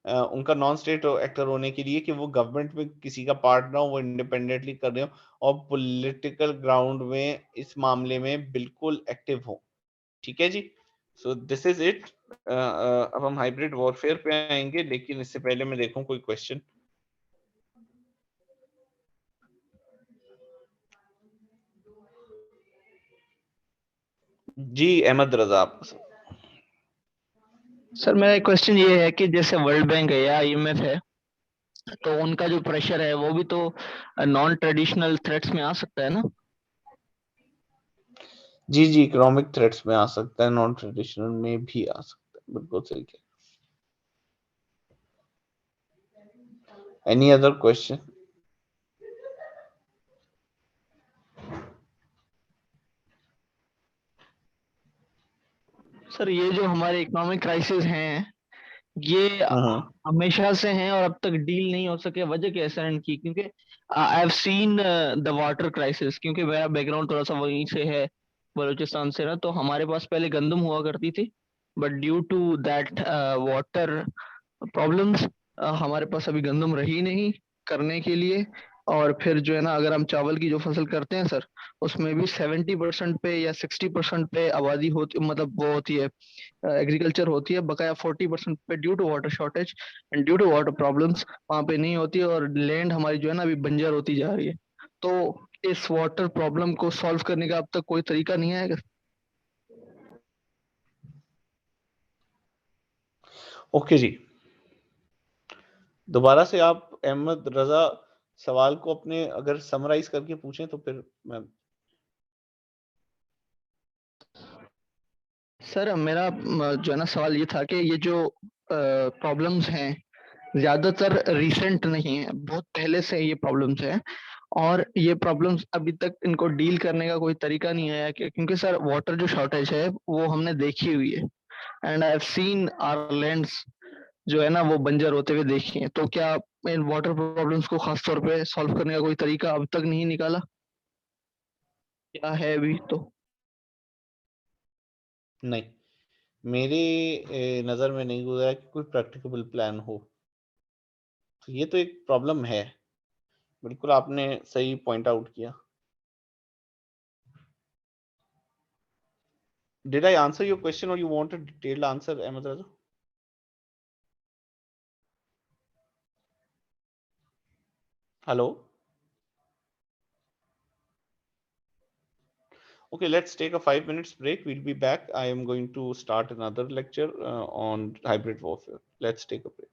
उनका नॉन स्टेट एक्टर होने के लिए कि वो गवर्नमेंट में किसी का पार्ट ना हो, वो इंडिपेंडेंटली कर रहे हो और पॉलिटिकल ग्राउंड में इस मामले में बिल्कुल एक्टिव हो। ठीक है जी, सो दिस इज इट। अब हम हाइब्रिड वॉरफेयर पे आएंगे, लेकिन इससे पहले मैं देखूं कोई क्वेश्चन। जी अहमद रजा, आपका सर मेरा क्वेश्चन ये है कि जैसे वर्ल्ड बैंक है या आईएमएफ है, तो उनका जो प्रेशर है वो भी तो नॉन ट्रेडिशनल थ्रेट्स में आ सकता है ना? जी जी, इकोनॉमिक थ्रेट्स में आ सकता है, नॉन ट्रेडिशनल में भी आ सकता है, बिल्कुल सही है। Any other question? सर ये जो हमारे इकोनॉमिक क्राइसिस हैं, ये हमेशा से हैं और अब तक डील नहीं हो सके। वजह क्या है सर इनकी? क्योंकि आई have seen the water crisis, क्योंकि मेरा बैकग्राउंड थोड़ा सा वहीं से है, बलूचिस्तान से ना। तो हमारे पास पहले गंदम हुआ करती थी, but due to that water problems हमारे पास अभी गंदम रही नहीं करने के लिए। और फिर जो है ना, अगर हम चावल की जो फसल करते हैं सर, उसमें भी 70% पे या 60% पे आबादी होती, मतलब वो होती है, एग्रीकल्चर होती है। बकाया 40% पे due to water shortage and due to water problems वहाँ पे नहीं होती है, और लैंड हमारी जो है ना अभी बंजर होती जा रही है। तो इस वाटर प्रॉब्लम को सॉल्व करने का अब तक कोई तरीका नहीं आएगा? ओके जी, दोबारा से आप अहमद रजा सवाल को अपने अगर समराइज करके पूछें तो फिर मैं। सर मेरा जो है ना सवाल ये था कि ये जो प्रॉब्लम्स हैं ज्यादातर रिसेंट नहीं है, बहुत पहले से ये प्रॉब्लम्स हैं। और ये प्रॉब्लम्स अभी तक इनको डील करने का कोई तरीका नहीं आया, क्योंकि सर वाटर जो शॉर्टेज है वो हमने देखी हुई है, and I have seen our lands जो है ना वो बंजर होते हुए देखे हैं। तो क्या इन वाटर प्रॉब्लम्स को खास तौर पे सॉल्व करने का कोई तरीका अब तक नहीं निकाला, क्या है अभी तो? नहीं, मेरे नजर में नहीं गुजरा कि कोई प्रैक्टिकल प्लान हो। तो ये तो एक प्रॉब्लम है, बिल्कुल आपने सही पॉइंट आउट किया। Did I answer your question or you want a detailed answer, Ahmed Raza? Hello? Okay, let's take a 5 minutes break. We'll be back. I am going to start another lecture on hybrid warfare. Let's take a break.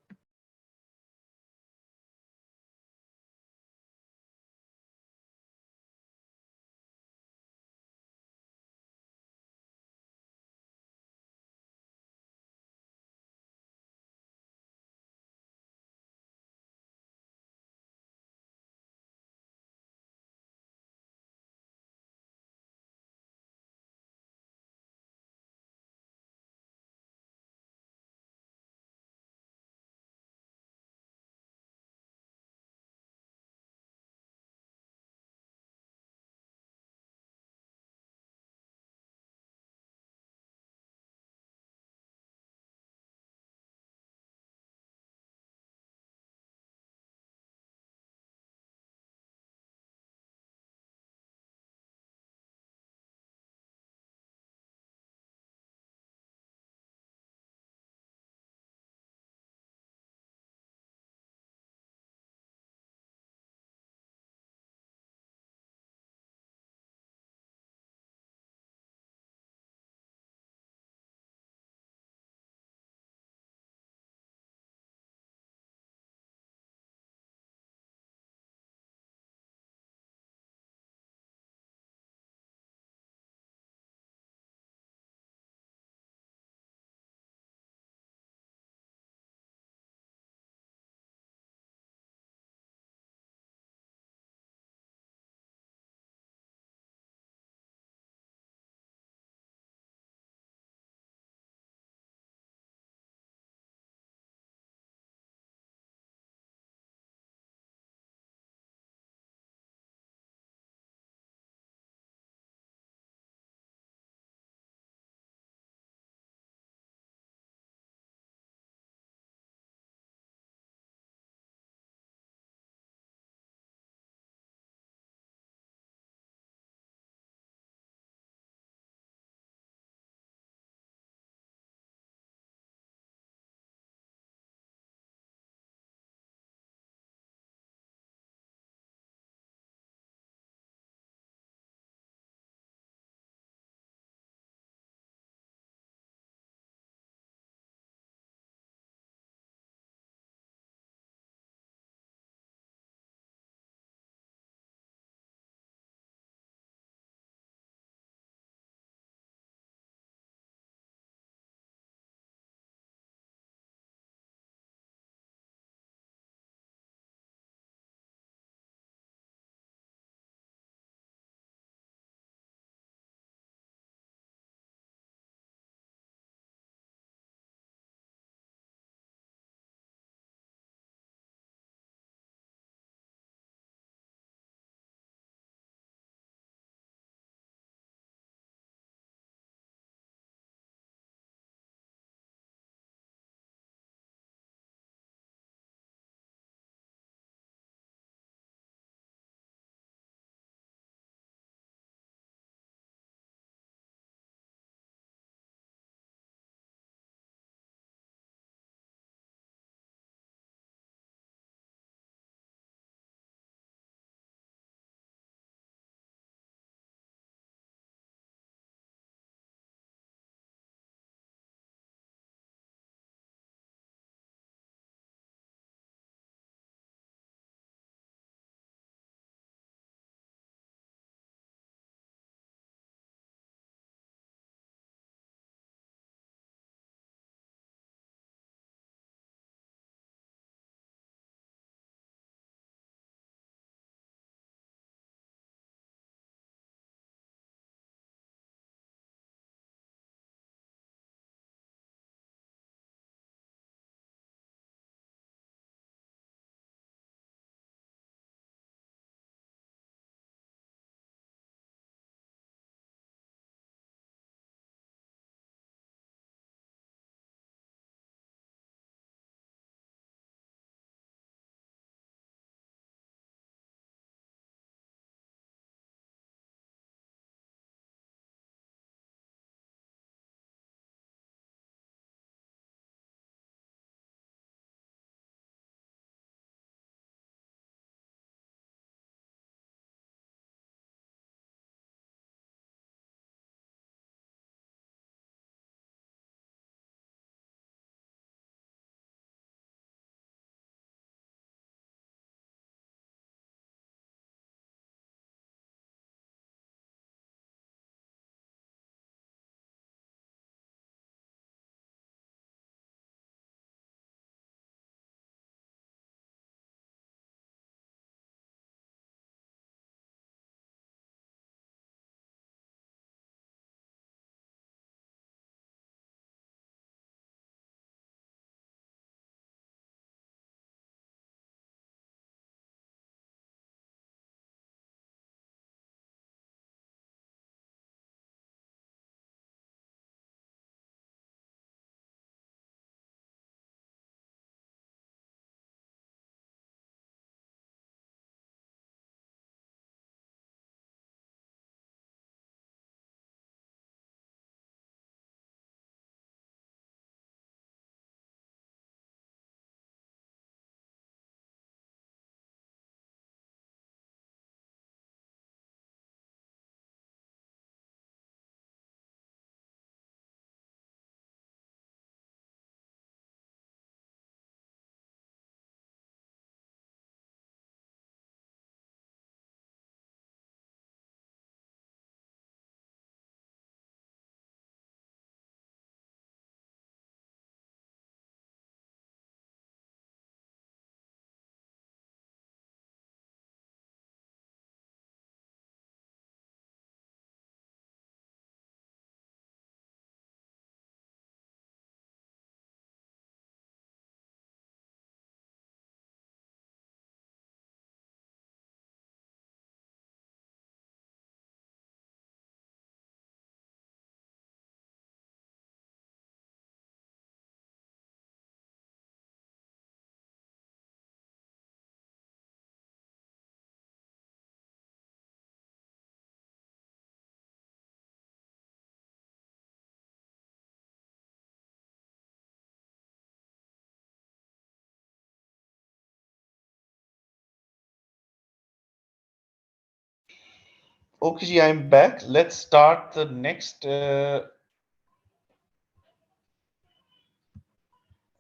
Okay, ji, I'm back. Let's start the next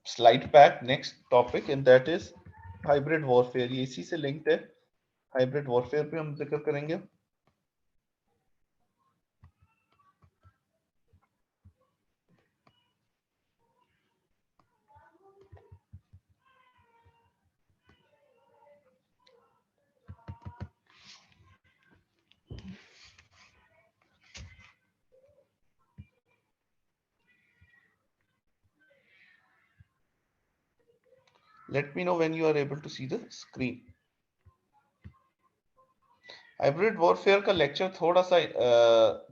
slide pack, next topic, and that is hybrid warfare. ये इसी से linked है. Hybrid warfare पे हम जिक्र करेंगे. Let me know when you are able to see the screen. Hybrid warfare का lecture थोड़ा सा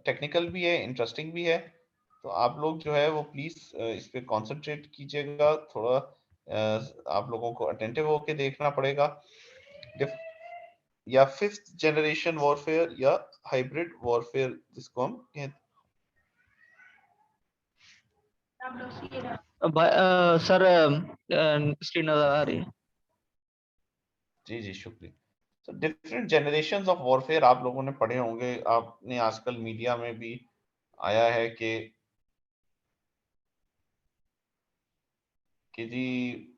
टेक्निकल भी है, इंटरेस्टिंग भी है, तो आप लोग जो है वो प्लीज इस पे कंसंट्रेट कीजिएगा. थोड़ा आप लोगों को अटेंटिव होके देखना पड़ेगा. या फिफ्थ जनरेशन वॉरफेयर या हाइब्रिड वॉरफेयर जिसको हम कहते. सर स्क्रीन नजर आ रही है. जी जी, शुक्रिया. तो डिफरेंट जनरेशंस ऑफ वॉरफेयर आप लोगों ने पढ़े होंगे, आपने आजकल मीडिया में भी आया है कि जी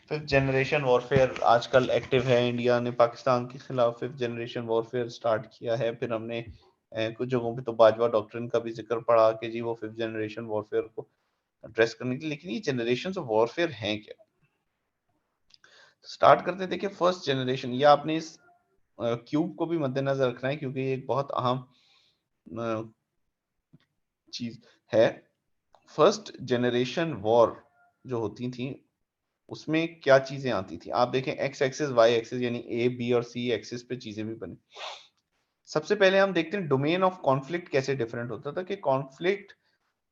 फिफ्थ जनरेशन वॉरफेयर आजकल एक्टिव है. इंडिया ने पाकिस्तान के खिलाफ फिफ्थ जनरेशन वॉरफेयर स्टार्ट किया है. फिर हमने कुछ जगहों पे तो बाजवा डॉक्ट्रिन का भी जिक्र पढ़ा कि जी वो फिफ्थ जनरेशन वॉरफेयर को एड्रेस करने की. लेकिन ये जनरेशन ऑफ वॉरफेयर हैं क्या? स्टार्ट करते. देखिए, फर्स्ट जनरेशन, ये आपने इस क्यूब को भी मद्देनजर रखना है क्योंकि ये एक बहुत अहम चीज है. फर्स्ट जनरेशन वॉर जो होती थी उसमें क्या चीजें आती थी, आप देखें एक्स एक्सिस वाई एक्सिस यानी ए बी और सी एक्सिस पे चीजें भी बनी. सबसे पहले हम देखते हैं डोमेन ऑफ कॉन्फ्लिक्ट कैसे डिफरेंट होता था. कि कॉन्फ्लिक्ट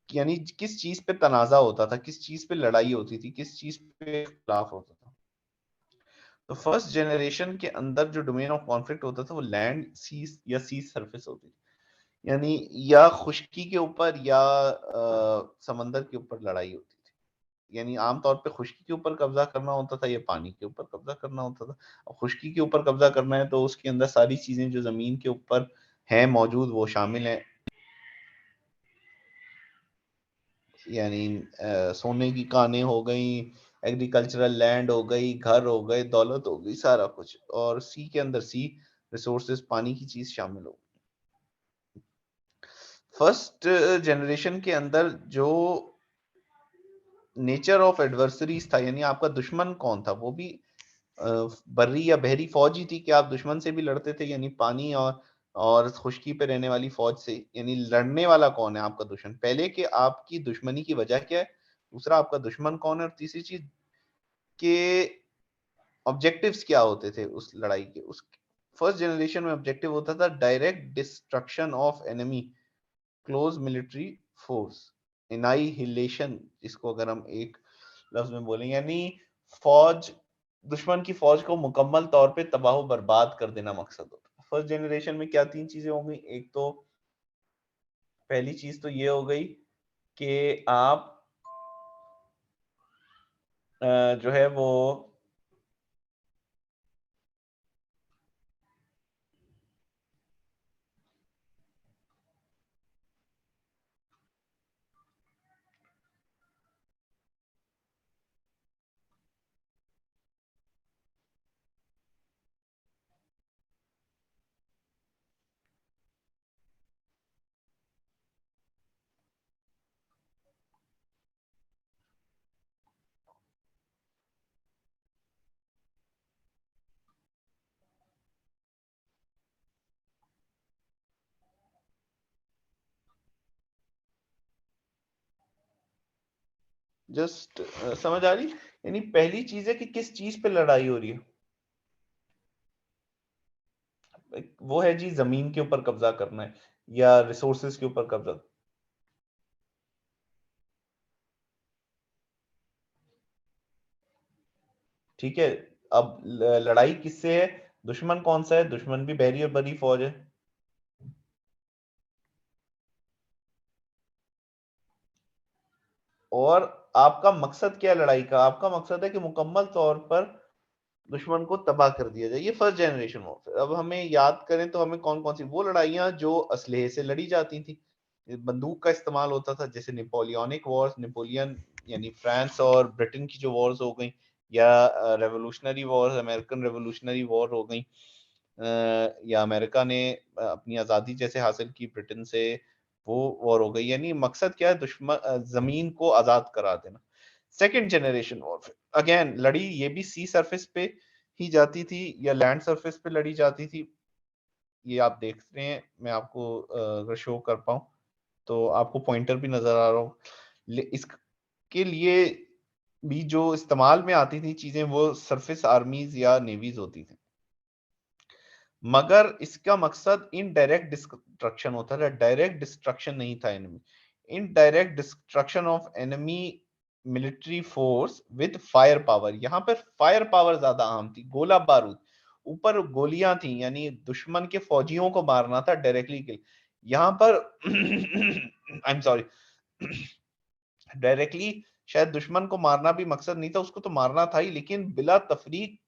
यानी किस चीज पे तनाजा होता था, किस चीज पे लड़ाई होती थी, किस चीज पे खिलाफ होता था. तो फर्स्ट जनरेशन के अंदर जो डोमेन ऑफ कॉन्फ्लिक्ट होता था वो लैंड सी या सी सरफेस होती थी. यानी या खुश्की के ऊपर या समंदर के ऊपर लड़ाई होती थी. यानी आमतौर पे खुश्की के ऊपर कब्जा करना होता था या पानी के ऊपर कब्जा करना होता था. अब खुश्की के ऊपर कब्जा करना है तो उसके अंदर सारी चीजें जो जमीन के ऊपर हैं मौजूद वो शामिल हैं. यानी सोने की कानें हो गई, एग्रीकल्चरल लैंड हो गई, घर हो गए, दौलत हो गई, सारा कुछ. और सी के अंदर सी रिसोर्सेज, पानी की चीज शामिल हो. फर्स्ट जनरेशन के अंदर जो नेचर ऑफ एडवर्सरीज था, यानी आपका दुश्मन कौन था, वो भी बर्री या बहरी फौज ही थी. कि आप दुश्मन से भी लड़ते थे, यानी पानी और खुश्की पे रहने वाली फौज से. यानी लड़ने वाला कौन है आपका दुश्मन, पहले कि आपकी दुश्मनी की वजह क्या है, दूसरा आपका दुश्मन कौन है, और तीसरी चीज के ऑब्जेक्टिव्स क्या होते थे उस लड़ाई के. उस फर्स्ट जनरेशन में ऑब्जेक्टिव होता था direct destruction of enemy close military force, annihilation जिसको अगर हम एक लफ्ज में बोलेंगे, यानी फौज, दुश्मन की फौज को मुकम्मल तौर पे तबाह बर्बाद कर देना मकसद होता है. फर्स्ट जनरेशन में क्या तीन चीजें हो गई. एक तो पहली चीज तो ये हो गई कि आप जो है वो जस्ट समझ आ रही. यानी पहली चीज है कि किस चीज पे लड़ाई हो रही है. वो है जी जमीन के ऊपर कब्जा करना है या रिसोर्सेज के ऊपर कब्जा. ठीक है. अब लड़ाई किससे है, दुश्मन कौन सा है, दुश्मन भी बहरी और बरी फौज है. और आपका मकसद क्या है लड़ाई का, आपका मकसद है कि मुकम्मल तौर पर दुश्मन को तबाह कर दिया जाए, ये फर्स्ट जनरेशन वॉरफेयर। अब हमें याद करें तो हमें कौन कौन सी वो लड़ाइयाँ जो असलहे से लड़ी जाती थी, बंदूक का इस्तेमाल होता था, जैसे नेपोलियनिक वॉर्स, नेपोलियन यानी फ्रांस और ब्रिटेन की जो वॉर्स हो गई, या revolutionary Wars, American revolutionary war हो गई, या अमेरिका ने अपनी आज़ादी जैसे हासिल की ब्रिटेन से, वो वॉर हो गई। यानी मकसद क्या है, दुश्मन जमीन को आज़ाद करा देना। सेकंड जनरेशन वॉरफेयर अगेन लड़ी, ये भी सी सरफेस पे ही जाती थी या लैंड सरफेस पे लड़ी जाती थी। ये आप देख रहे हैं, मैं आपको अगर शो कर पाऊं तो आपको पॉइंटर भी नजर आ रहा हो। इसके लिए भी जो इस्तेमाल में आती थी चीजें, वो सरफेस आर्मीज या नेवीज होती थी, मगर इसका मकसद इनडायरेक्ट डिस्ट्रक्शन होता था, डायरेक्ट डिस्ट्रक्शन नहीं था enemy. Indirect destruction of enemy military force with fire power. यहाँ पर फायर पावर ज्यादा आम थी, गोला बारूद, ऊपर गोलियां थी, यानी दुश्मन के फौजियों को मारना था डायरेक्टली किल। यहाँ पर आई एम सॉरी, डायरेक्टली शायद दुश्मन को मारना भी मकसद नहीं था, उसको तो मारना था ही, लेकिन बिला तफरीक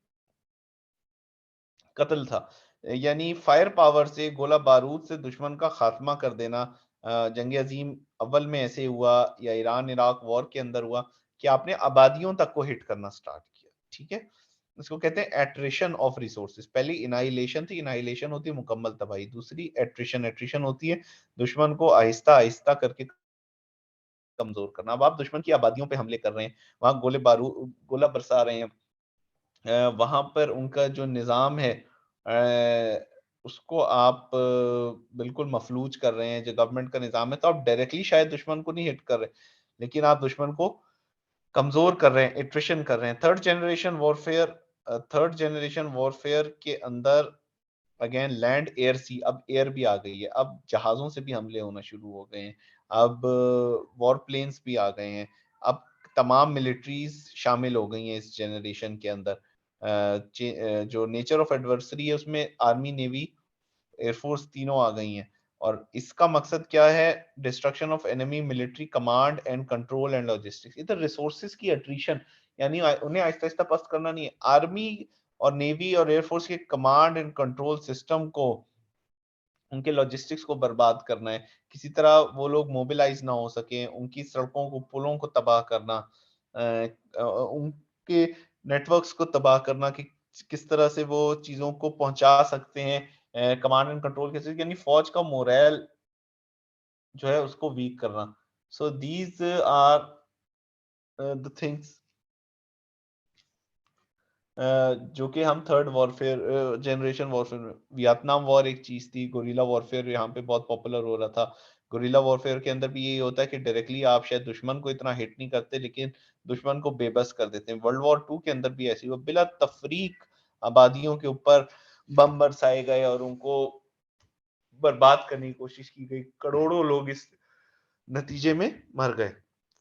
कत्ल था। यानी फायर पावर से, गोला बारूद से दुश्मन का खात्मा कर देना। जंग अजीम अव्वल में ऐसे हुआ, या ईरान इराक वॉर के अंदर हुआ कि आपने आबादियों तक को हिट करना स्टार्ट किया। ठीक है, इसको कहते हैं एट्रिशन ऑफ रिसोर्सेज। पहली इनाइलेशन थी, इनाइलेशन होती है मुकम्मल तबाही, दूसरी एट्रिशन, एट्रिशन होती है दुश्मन को आहिस्ता आहिस्ता करके कमजोर करना। अब आप दुश्मन की आबादियों पे हमले कर रहे हैं, वहां गोले बारूद, गोला बरसा रहे हैं, वहां पर उनका जो निज़ाम है उसको आप बिल्कुल मफलूज कर रहे हैं, जो गवर्नमेंट का निज़ाम है, तो आप डायरेक्टली शायद दुश्मन को नहीं हिट कर रहे, लेकिन आप दुश्मन को कमजोर कर रहे हैं, एट्रिशन कर रहे हैं। थर्ड जनरेशन वॉरफेयर के अंदर अगेन लैंड एयर सी, अब एयर भी आ गई है, अब जहाजों से भी हमले होना शुरू हो गए हैं, अब वॉर प्लेन्स भी आ गए हैं, अब तमाम मिलिट्रीज शामिल हो गई हैं इस जनरेशन के अंदर। जो नेचर ऑफ एडवर्सरी है उसमें आर्मी, नेवी, एयरफोर्स तीनों आ गई हैं, और इसका मकसद क्या है, destruction of enemy military command and control and logistics. इधर रिसोर्सेज की अट्रीशन, यानी उन्हें आहिस्ता आहिस्ता पस्त करना नहीं है, आर्मी और नेवी और एयरफोर्स के कमांड एंड कंट्रोल सिस्टम को, उनके लॉजिस्टिक्स को बर्बाद करना है, किसी तरह वो लोग मोबिलाइज ना हो सके, उनकी सड़कों को, पुलों को तबाह करना, उनके नेटवर्क्स को तबाह करना, कि किस तरह से वो चीजों को पहुंचा सकते हैं, कमांड एंड कंट्रोल के यानी फौज का मोरल जो है उसको वीक करना। So these are the things जो कि हम थर्ड वॉरफेयर जनरेशन वॉरफेयर में, वियतनाम वॉर एक चीज थी, गोरिल्ला वॉरफेयर यहाँ पे बहुत पॉपुलर हो रहा था। गोरिल्ला वॉरफेयर के अंदर भी यही होता है कि डायरेक्टली आप शायद दुश्मन को इतना हिट नहीं करते, लेकिन दुश्मन को बेबस कर देते हैं। वर्ल्ड वॉर टू के अंदर भी ऐसी हुआ, बिला तफरीक आबादियों के ऊपर बम बरसाए गए और उनको बर्बाद करने की कोशिश की गई, करोड़ों लोग इस नतीजे में मर गए।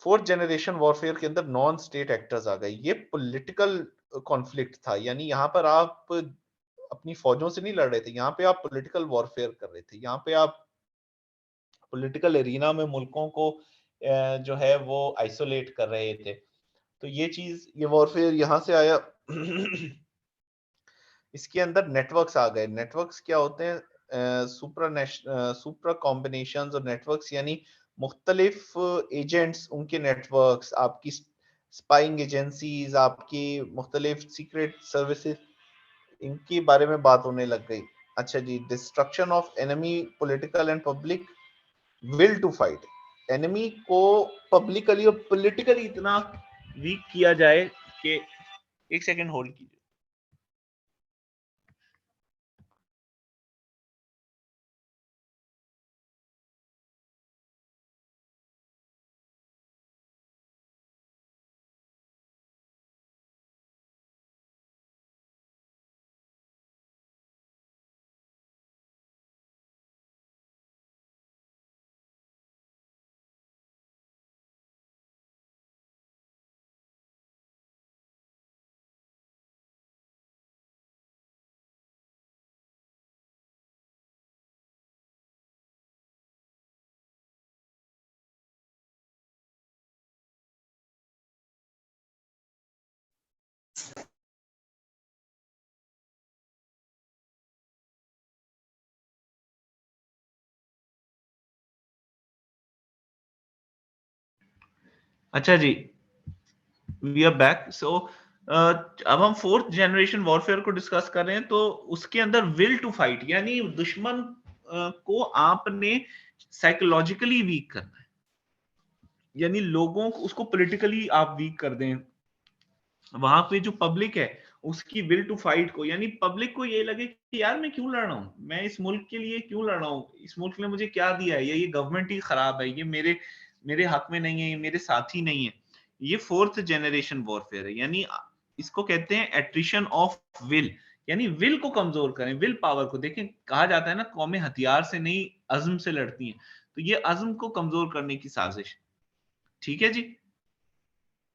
फोर्थ जनरेशन वॉरफेयर के अंदर नॉन स्टेट एक्टर्स आ गए, ये पॉलिटिकल कॉन्फ्लिक्ट था, यानी यहाँ पर आप अपनी फौजों से नहीं लड़ रहे थे, यहाँ पे आप पॉलिटिकल वॉरफेयर कर रहे थे, यहाँ पे आप पॉलिटिकल एरिना में मुल्कों को जो है वो आइसोलेट कर रहे थे। तो ये चीज, ये वॉरफेयर यहाँ से आया। इसके अंदर नेटवर्क्स आ गए। नेटवर्क्स क्या होते हैं, सुप्रा कॉम्बिनेशन और नेटवर्क्स, यानी मुख्तलिफ एजेंट्स, उनके नेटवर्क्स, आपकी स्पाइंग एजेंसीज, आपकी मुख्तलिफ सीक्रेट सर्विसेज, इनके बारे में बात होने लग गई। अच्छा जी, destruction of enemy political and public will to fight. Enemy को पब्लिकली और पॉलिटिकली इतना वीक किया जाए कि, एक सेकंड होल्ड कीजिए। अच्छा जी, वी आर बैक। सो अब हम फोर्थ जनरेशन वॉरफेयर को डिस्कस कर रहे हैं, तो उसके अंदर विल टू फाइट, यानी दुश्मन को आपने साइकोलॉजिकली वीक करना है, यानी लोगों को, उसको पॉलिटिकली आप वीक कर दें। वहां पे जो पब्लिक है उसकी विल टू फाइट को, यानी पब्लिक को ये लगे कि यार मैं क्यों लड़ रहा हूँ, मैं इस मुल्क के लिए क्यों लड़ रहा हूँ, इस मुल्क ने मुझे क्या दिया है, या ये गवर्नमेंट ही खराब है, ये मेरे मेरे हक में नहीं है, ये मेरे साथी नहीं है। ये फोर्थ जनरेशन वॉरफेयर है, यानी इसको कहते हैं एट्रिशन ऑफ विल, यानी विल को कमजोर करें, विल पावर को। देखें, कहा जाता है ना, कौमें हथियार से नहीं अज़्म से लड़ती हैं, तो ये अज़्म को कमजोर करने की साजिश। ठीक है जी।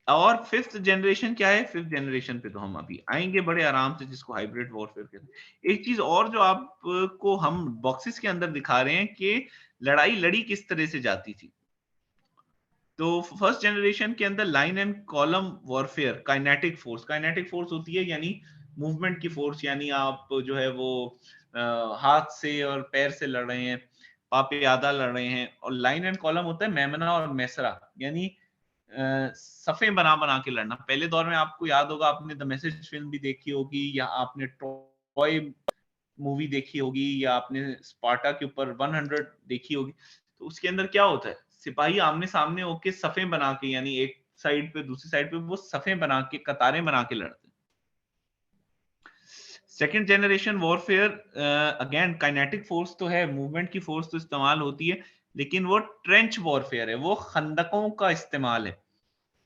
और फिफ्थ जनरेशन क्या है? फिफ्थ जनरेशन पे तो हम अभी आएंगे बड़े आराम से, जिसको हाइब्रिड वॉरफेयर कहते हैं। एक चीज और जो आपको हम बॉक्सेस के अंदर दिखा रहे हैं कि लड़ाई लड़ी किस तरह से जाती थी। तो फर्स्ट जनरेशन के अंदर line and column warfare, kinetic force होती है, यानी मूवमेंट की फोर्स, यानी आप जो है वो हाथ से और पैर से लड़ रहे हैं, पापियादा लड़ रहे हैं। और लाइन एंड कॉलम होता है मेमना और मैसरा, यानी सफ़े बना बना के लड़ना। पहले दौर में आपको याद होगा, आपने द मैसेज फिल्म भी देखी होगी, या आपने ट्रॉय मूवी देखी होगी, या आपने स्पार्टा के ऊपर 100 देखी होगी। तो उसके अंदर क्या होता है, सिपाही आमने सामने होके सफ़े बना के, यानी एक साइड पे दूसरी साइड पे वो सफ़े बना के, कतारें बना के लड़ते हैं। Second generation warfare again kinetic force तो है, मूवमेंट की फोर्स तो इस्तेमाल होती है, लेकिन वो ट्रेंच वॉरफेयर है, वो खंदकों का इस्तेमाल है।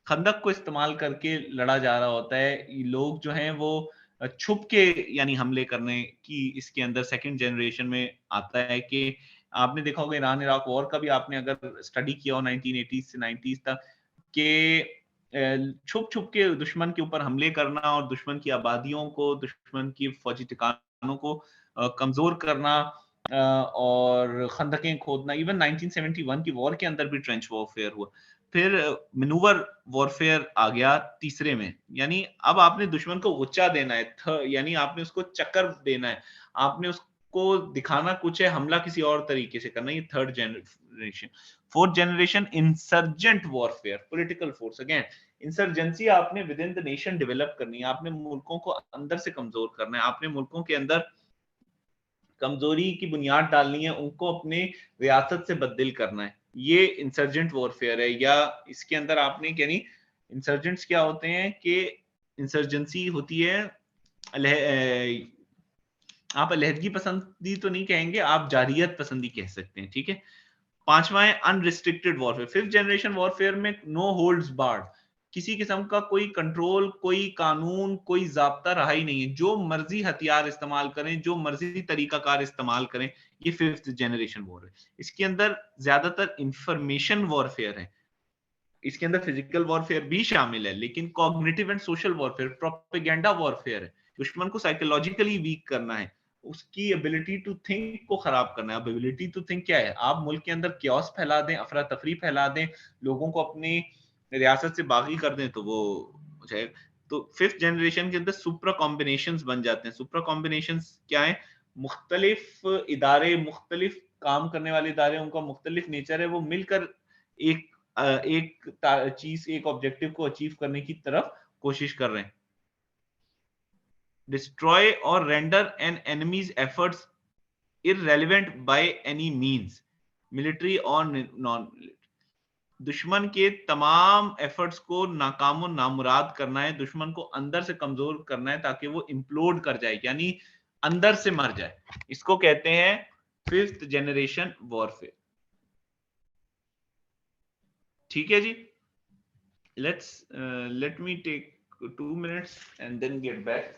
खंदक को इस्तेमाल करके लड़ा जा रहा होता है। लोग जो हैं वो छुप के यानी हमले करने की, इसके अंदर सेकंड जनरेशन में आता है। कि आपने देखा होगा ईरान इराक वॉर का भी, आपने अगर स्टडी किया हो 1980 से 90s तक, कि छुप छुप के दुश्मन के ऊपर हमले करना और दुश्मन की आबादियों को, दुश्मन की फौजी ठिकानों को कमजोर करना, और खंदकें खोदना। इवन 1971 की वॉर के अंदर भी ट्रेंच वॉरफेयर हुआ। फिर मैनूवर वॉरफेयर आ गया तीसरे में, यानी अब आपने दुश्मन को ऊंचा देना है, यानी आपने उसको चक्कर देना है, आपने उसको दिखाना कुछ है, हमला किसी और तरीके से करना। ये third generation. Fourth generation insurgent warfare, political force. Again insurgency आपने within the nation develop करनी है, आपने मुल्कों को अंदर से कमजोर करना है, आपने मुल्कों के अंदर कमजोरी की बुनियाद डालनी है, उनको अपने रियासत से बददिल करना है। ये इंसर्जेंट वॉरफेयर है। या इसके अंदर आपने, यानी इंसर्जेंट्स क्या होते हैं कि इंसर्जेंसी होती है, आप अलहदगी पसंदी तो नहीं कहेंगे, आप जारियत पसंदी कह सकते हैं। ठीक है। पांचवा है unrestricted warfare. Fifth generation warfare में नो होल्ड्स बार्ड, किसी किस्म का कोई कंट्रोल, कोई कानून, कोई जाब्ता रहा ही नहीं है, जो मर्जी हथियार इस्तेमाल करें, जो मर्जी तरीकाकार इस्तेमाल करें। ये फिफ्थ जनरेशन वॉर है। इसके अंदर ज्यादातर इंफॉर्मेशन वॉरफेयर है, इसके अंदर फिजिकल वॉरफेयर भी शामिल है, लेकिन cognitive and social warfare, propaganda warfare है। दुश्मन को साइकोलॉजिकली वीक करना है, उसकी एबिलिटी टू थिंक को खराब करना है। अब एबिलिटी टू थिंक क्या है? आप मुल्क के अंदर क्योस फैला दें, अफरा तफरी फैला दें, लोगों को अपनी रियासत से बागी कर दें, तो वो हो जाएगा। तो फिफ्थ जनरेशन के अंदर सुप्रा कॉम्बिनेशन बन जाते हैं। सुप्रा कॉम्बिनेशन क्या है? मुख्तलिफ इदारे, मुख्तलिफ काम करने वाले इदारे, उनका मुख्तलिफ नेचर है, वो मिलकर एक एक चीज, एक ऑब्जेक्टिव को अचीव करने की तरफ कोशिश कर रहे हैं। डिस्ट्रॉय और render an enemies efforts irrelevant by any means, military और नॉन। दुश्मन के तमाम एफर्ट्स को नाकाम नामुराद करना है, दुश्मन को अंदर से कमजोर करना है, ताकि वो इम्प्लोड कर जाए, यानी अंदर से मर जाए। इसको कहते हैं फिफ्थ जनरेशन वॉरफेयर। ठीक है जी। let me take 2 minutes and then get back.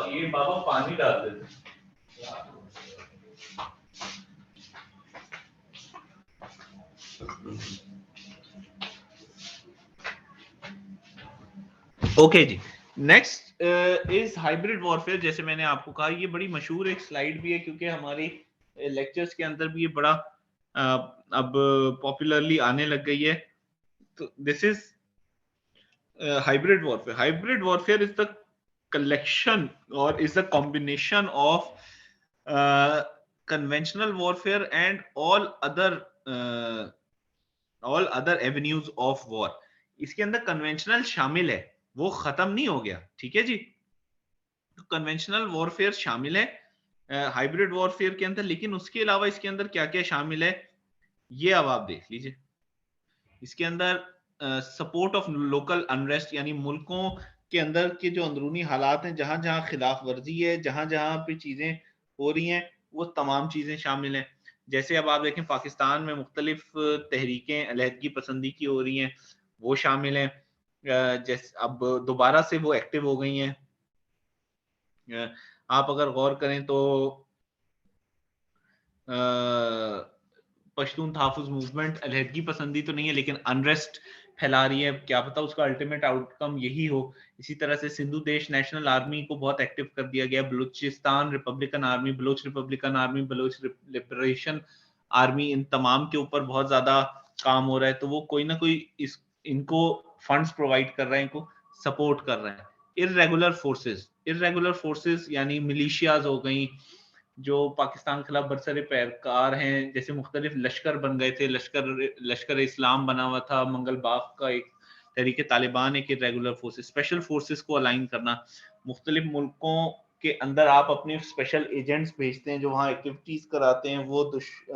ये बाबा पानी डाल देते। ओके जी, नेक्स्ट इज हाइब्रिड वॉरफेयर। जैसे मैंने आपको कहा ये बड़ी मशहूर एक स्लाइड भी है, क्योंकि हमारी लेक्चर्स के अंदर भी ये बड़ा अब पॉपुलरली आने लग गई है। तो this is hybrid warfare. Hybrid warfare is the collection or is the combination of conventional warfare and all other avenues of war. इसके अंदर कन्वेंशनल शामिल है, वो खत्म नहीं हो गया, ठीक है जी। तो कन्वेंशनल वॉरफेयर शामिल है हाइब्रिड वॉरफेयर के अंदर, लेकिन उसके अलावा इसके अंदर क्या क्या शामिल है ये अब आप देख लीजिए। इसके अंदर सपोर्ट ऑफ लोकल अनरेस्ट, यानी मुल्कों के अंदर के जो अंदरूनी हालात हैं, जहां जहां खिलाफ वर्जी है, जहां जहां पे चीजें हो रही हैं, वो तमाम चीजें शामिल हैं। जैसे अब आप देखें पाकिस्तान में मुख्तलिफ तहरीकें अलहदगी पसंदी की हो रही हैं, वो शामिल हैं। जैसे अब दोबारा से वो एक्टिव हो गई हैं। आप अगर गौर करें तो पश्तून तहफ़्फ़ुज़ मूवमेंट अलहदगी पसंदी तो नहीं है, लेकिन अनरेस्ट फैला रही है, क्या पता उसका अल्टीमेट आउटकम यही हो। इसी तरह से सिंधु देश नेशनल आर्मी को बहुत एक्टिव कर दिया गया, Balochistan Republican Army, Baloch Republican Army, Baloch Liberation Army, इन तमाम के ऊपर बहुत ज्यादा काम हो रहा है। तो वो कोई ना कोई इनको फंड्स प्रोवाइड कर रहे हैं, इनको सपोर्ट कर रहे हैं। इर्रेगुलर फोर्सेस यानी मिलिशियाज हो गई, जो पाकिस्तान के खिलाफ बरसरे पैरकार हैं। जैसे मुख्तलिफ लश्कर बन गए थे, लश्कर इस्लाम बना हुआ था, मंगल बाग का एक तहरीके तालिबान, एक इर्रेगुलर फोर्सेस, स्पेशल फोर्सेस को अलाइन करना। मुख्तलिफ मुल्कों के अंदर आप अपने स्पेशल एजेंट्स भेजते हैं जो वहाँ एक्टिविटीज कराते हैं, वो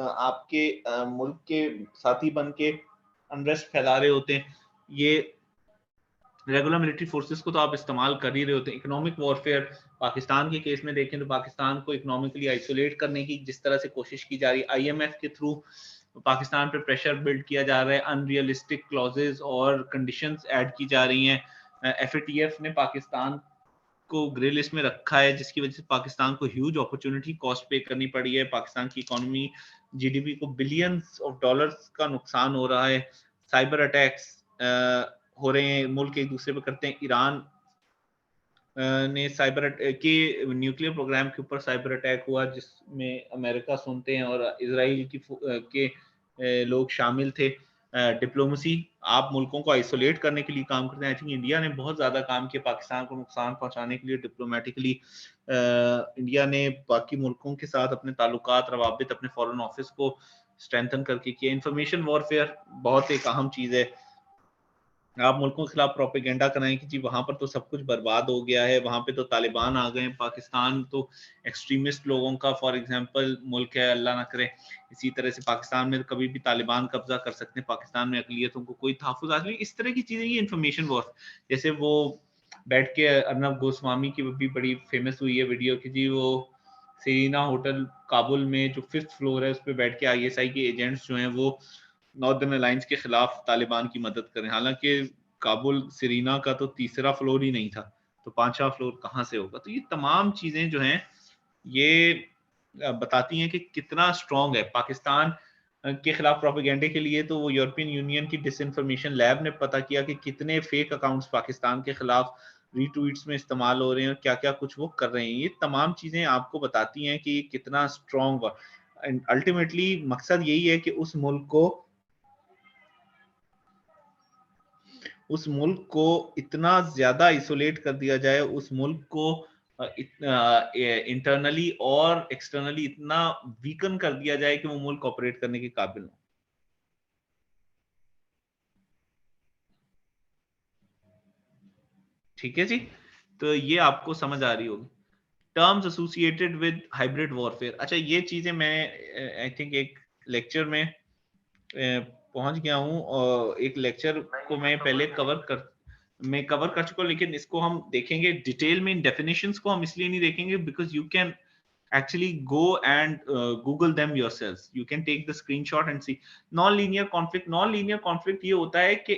आपके मुल्क के साथी बन के अनरेस्ट फैला रहे होते हैं। ये रेगुलर मिलिट्री फोर्सेस को तो आप इस्तेमाल कर ही रहे होते हैं। इकोनॉमिक वॉरफेयर, पाकिस्तान के केस में देखें तो पाकिस्तान को इकोनॉमिकली आइसोलेट करने की जिस तरह से कोशिश की जा रही है, आईएमएफ के थ्रू पाकिस्तान पे प्रेशर बिल्ड किया जा रहा है, अनरियलिस्टिक क्लॉजेस और कंडीशंस ऐड की जा रही हैं। एफएटीएफ ने पाकिस्तान को ग्रे लिस्ट में रखा है, जिसकी वजह से पाकिस्तान को ह्यूज अपॉर्चुनिटी कॉस्ट पे करनी पड़ी है। पाकिस्तान की इकोनॉमी, जीडीपी को बिलियंस ऑफ डॉलर्स का नुकसान हो रहा है। साइबर अटैक्स हो रहे हैं, मुल्क एक दूसरे पे करते हैं। ईरान ने साइबर के न्यूक्लियर प्रोग्राम के ऊपर साइबर अटैक हुआ, जिसमें अमेरिका सुनते हैं और इजराइल के लोग शामिल थे। डिप्लोमेसी, आप मुल्कों को आइसोलेट करने के लिए काम करते हैं। आई थिंक इंडिया ने बहुत ज्यादा काम किया पाकिस्तान को नुकसान पहुंचाने के लिए डिप्लोमेटिकली। इंडिया ने बाकी मुल्कों के साथ अपने ताल्लुकात, रवाबित, अपने फॉरेन ऑफिस को स्ट्रेंथन करके किया। इंफॉर्मेशन वॉरफेयर बहुत एक अहम चीज है। आप मुल्कों के खिलाफ प्रोपेगेंडा कराएं कि जी वहां पर तो सब कुछ बर्बाद हो गया है, वहां पे तो तालिबान आ गए हैं, पाकिस्तान तो एक्सट्रीमिस्ट लोगों का फॉर एग्जांपल मुल्क है, अल्लाह ना करे। इसी तरह से पाकिस्तान में कभी भी तालिबान कब्जा कर सकते हैं, पाकिस्तान में अकलियतों को कोई तहफ़्फ़ुज़ हासिल नहीं। इस तरह की चीजें, ये इन्फॉर्मेशन वॉर, जैसे वो बैठ के अर्नब गोस्वामी की भी बड़ी फेमस हुई है वीडियो की जी, वो सेरीना होटल काबुल में जो 5th फ्लोर है उस पर बैठ के आईएसआई के एजेंट्स जो हैं वो नॉर्दर्न अलायंस के खिलाफ तालिबान की मदद करें। हालांकि काबुल सिरीना का तो 3रा फ्लोर ही नहीं था, तो 5वां फ्लोर कहाँ से होगा। तो ये तमाम चीजें जो हैं ये बताती हैं कि कितना स्ट्रॉन्ग है पाकिस्तान के खिलाफ प्रोपेगेंडे के लिए। तो वो यूरोपियन यूनियन की डिसइंफॉर्मेशन लैब ने पता किया कि कितने फेक अकाउंट्स पाकिस्तान के खिलाफ रीट्वीट्स में इस्तेमाल हो रहे हैं और क्या क्या कुछ वो कर रहे हैं। ये तमाम चीजें आपको बताती हैं कि कितना स्ट्रॉन्ग, अल्टीमेटली मकसद यही है कि उस मुल्क को इतना ज्यादा आइसोलेट कर दिया जाए, उस मुल्क को इंटरनली और एक्सटर्नली इतना वीकन कर दिया जाए कि वो मुल्क ऑपरेट करने के काबिल हो। ठीक है जी, तो ये आपको समझ आ रही होगी। Terms associated with hybrid warfare, अच्छा ये चीजें मैं आई थिंक एक लेक्चर में पहुंच गया हूं, और एक लेक्चर को मैं पहले कवर कर चुका हूं, लेकिन इसको हम देखेंगे डिटेल में। इन डेफिनेशंस को हम इसलिए नहीं देखेंगे because you can actually go and google them yourselves, you can take the screenshot and see. Non linear conflict ये होता है कि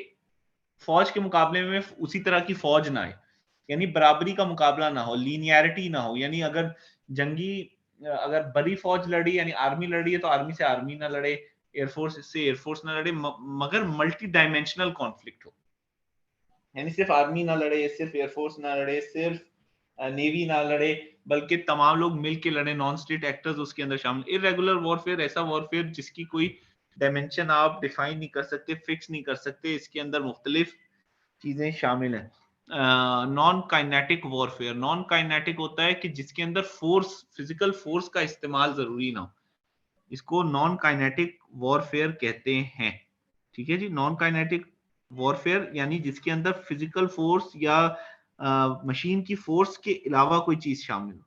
फौज के मुकाबले में उसी तरह की फौज ना आए, यानी बराबरी का मुकाबला ना हो, लीनियरिटी ना हो, यानी अगर अगर बड़ी फौज लड़ी यानी आर्मी लड़ी है तो आर्मी से आर्मी ना लड़े, एयरफोर्स से एयरफोर्स ना लड़े, मगर मल्टी डायमेंशनल कॉन्फ्लिक्ट हो, यानी सिर्फ आर्मी ना लड़े, सिर्फ एयरफोर्स ना लड़े, सिर्फ नेवी ना लड़े, बल्कि तमाम लोग मिलके लड़े, नॉन स्टेट एक्टर्स उसके अंदर शामिल। इरेगुलर वॉरफेयर ऐसा वॉरफेयर जिसकी कोई डायमेंशन आप डिफाइन नहीं कर सकते, फिक्स नहीं कर सकते, इसके अंदर मुख्तलिफ चीजें शामिल हैं। Non kinetic warfare, non kinetic होता है कि जिसके अंदर फोर्स, फिजिकल फोर्स का इस्तेमाल जरूरी ना हो, इसको नॉन काइनेटिक वॉरफेयर कहते हैं। ठीक है जी, नॉन काइनेटिक वॉरफेयर यानी जिसके अंदर फिजिकल फोर्स या मशीन की फोर्स के अलावा कोई चीज शामिल हो।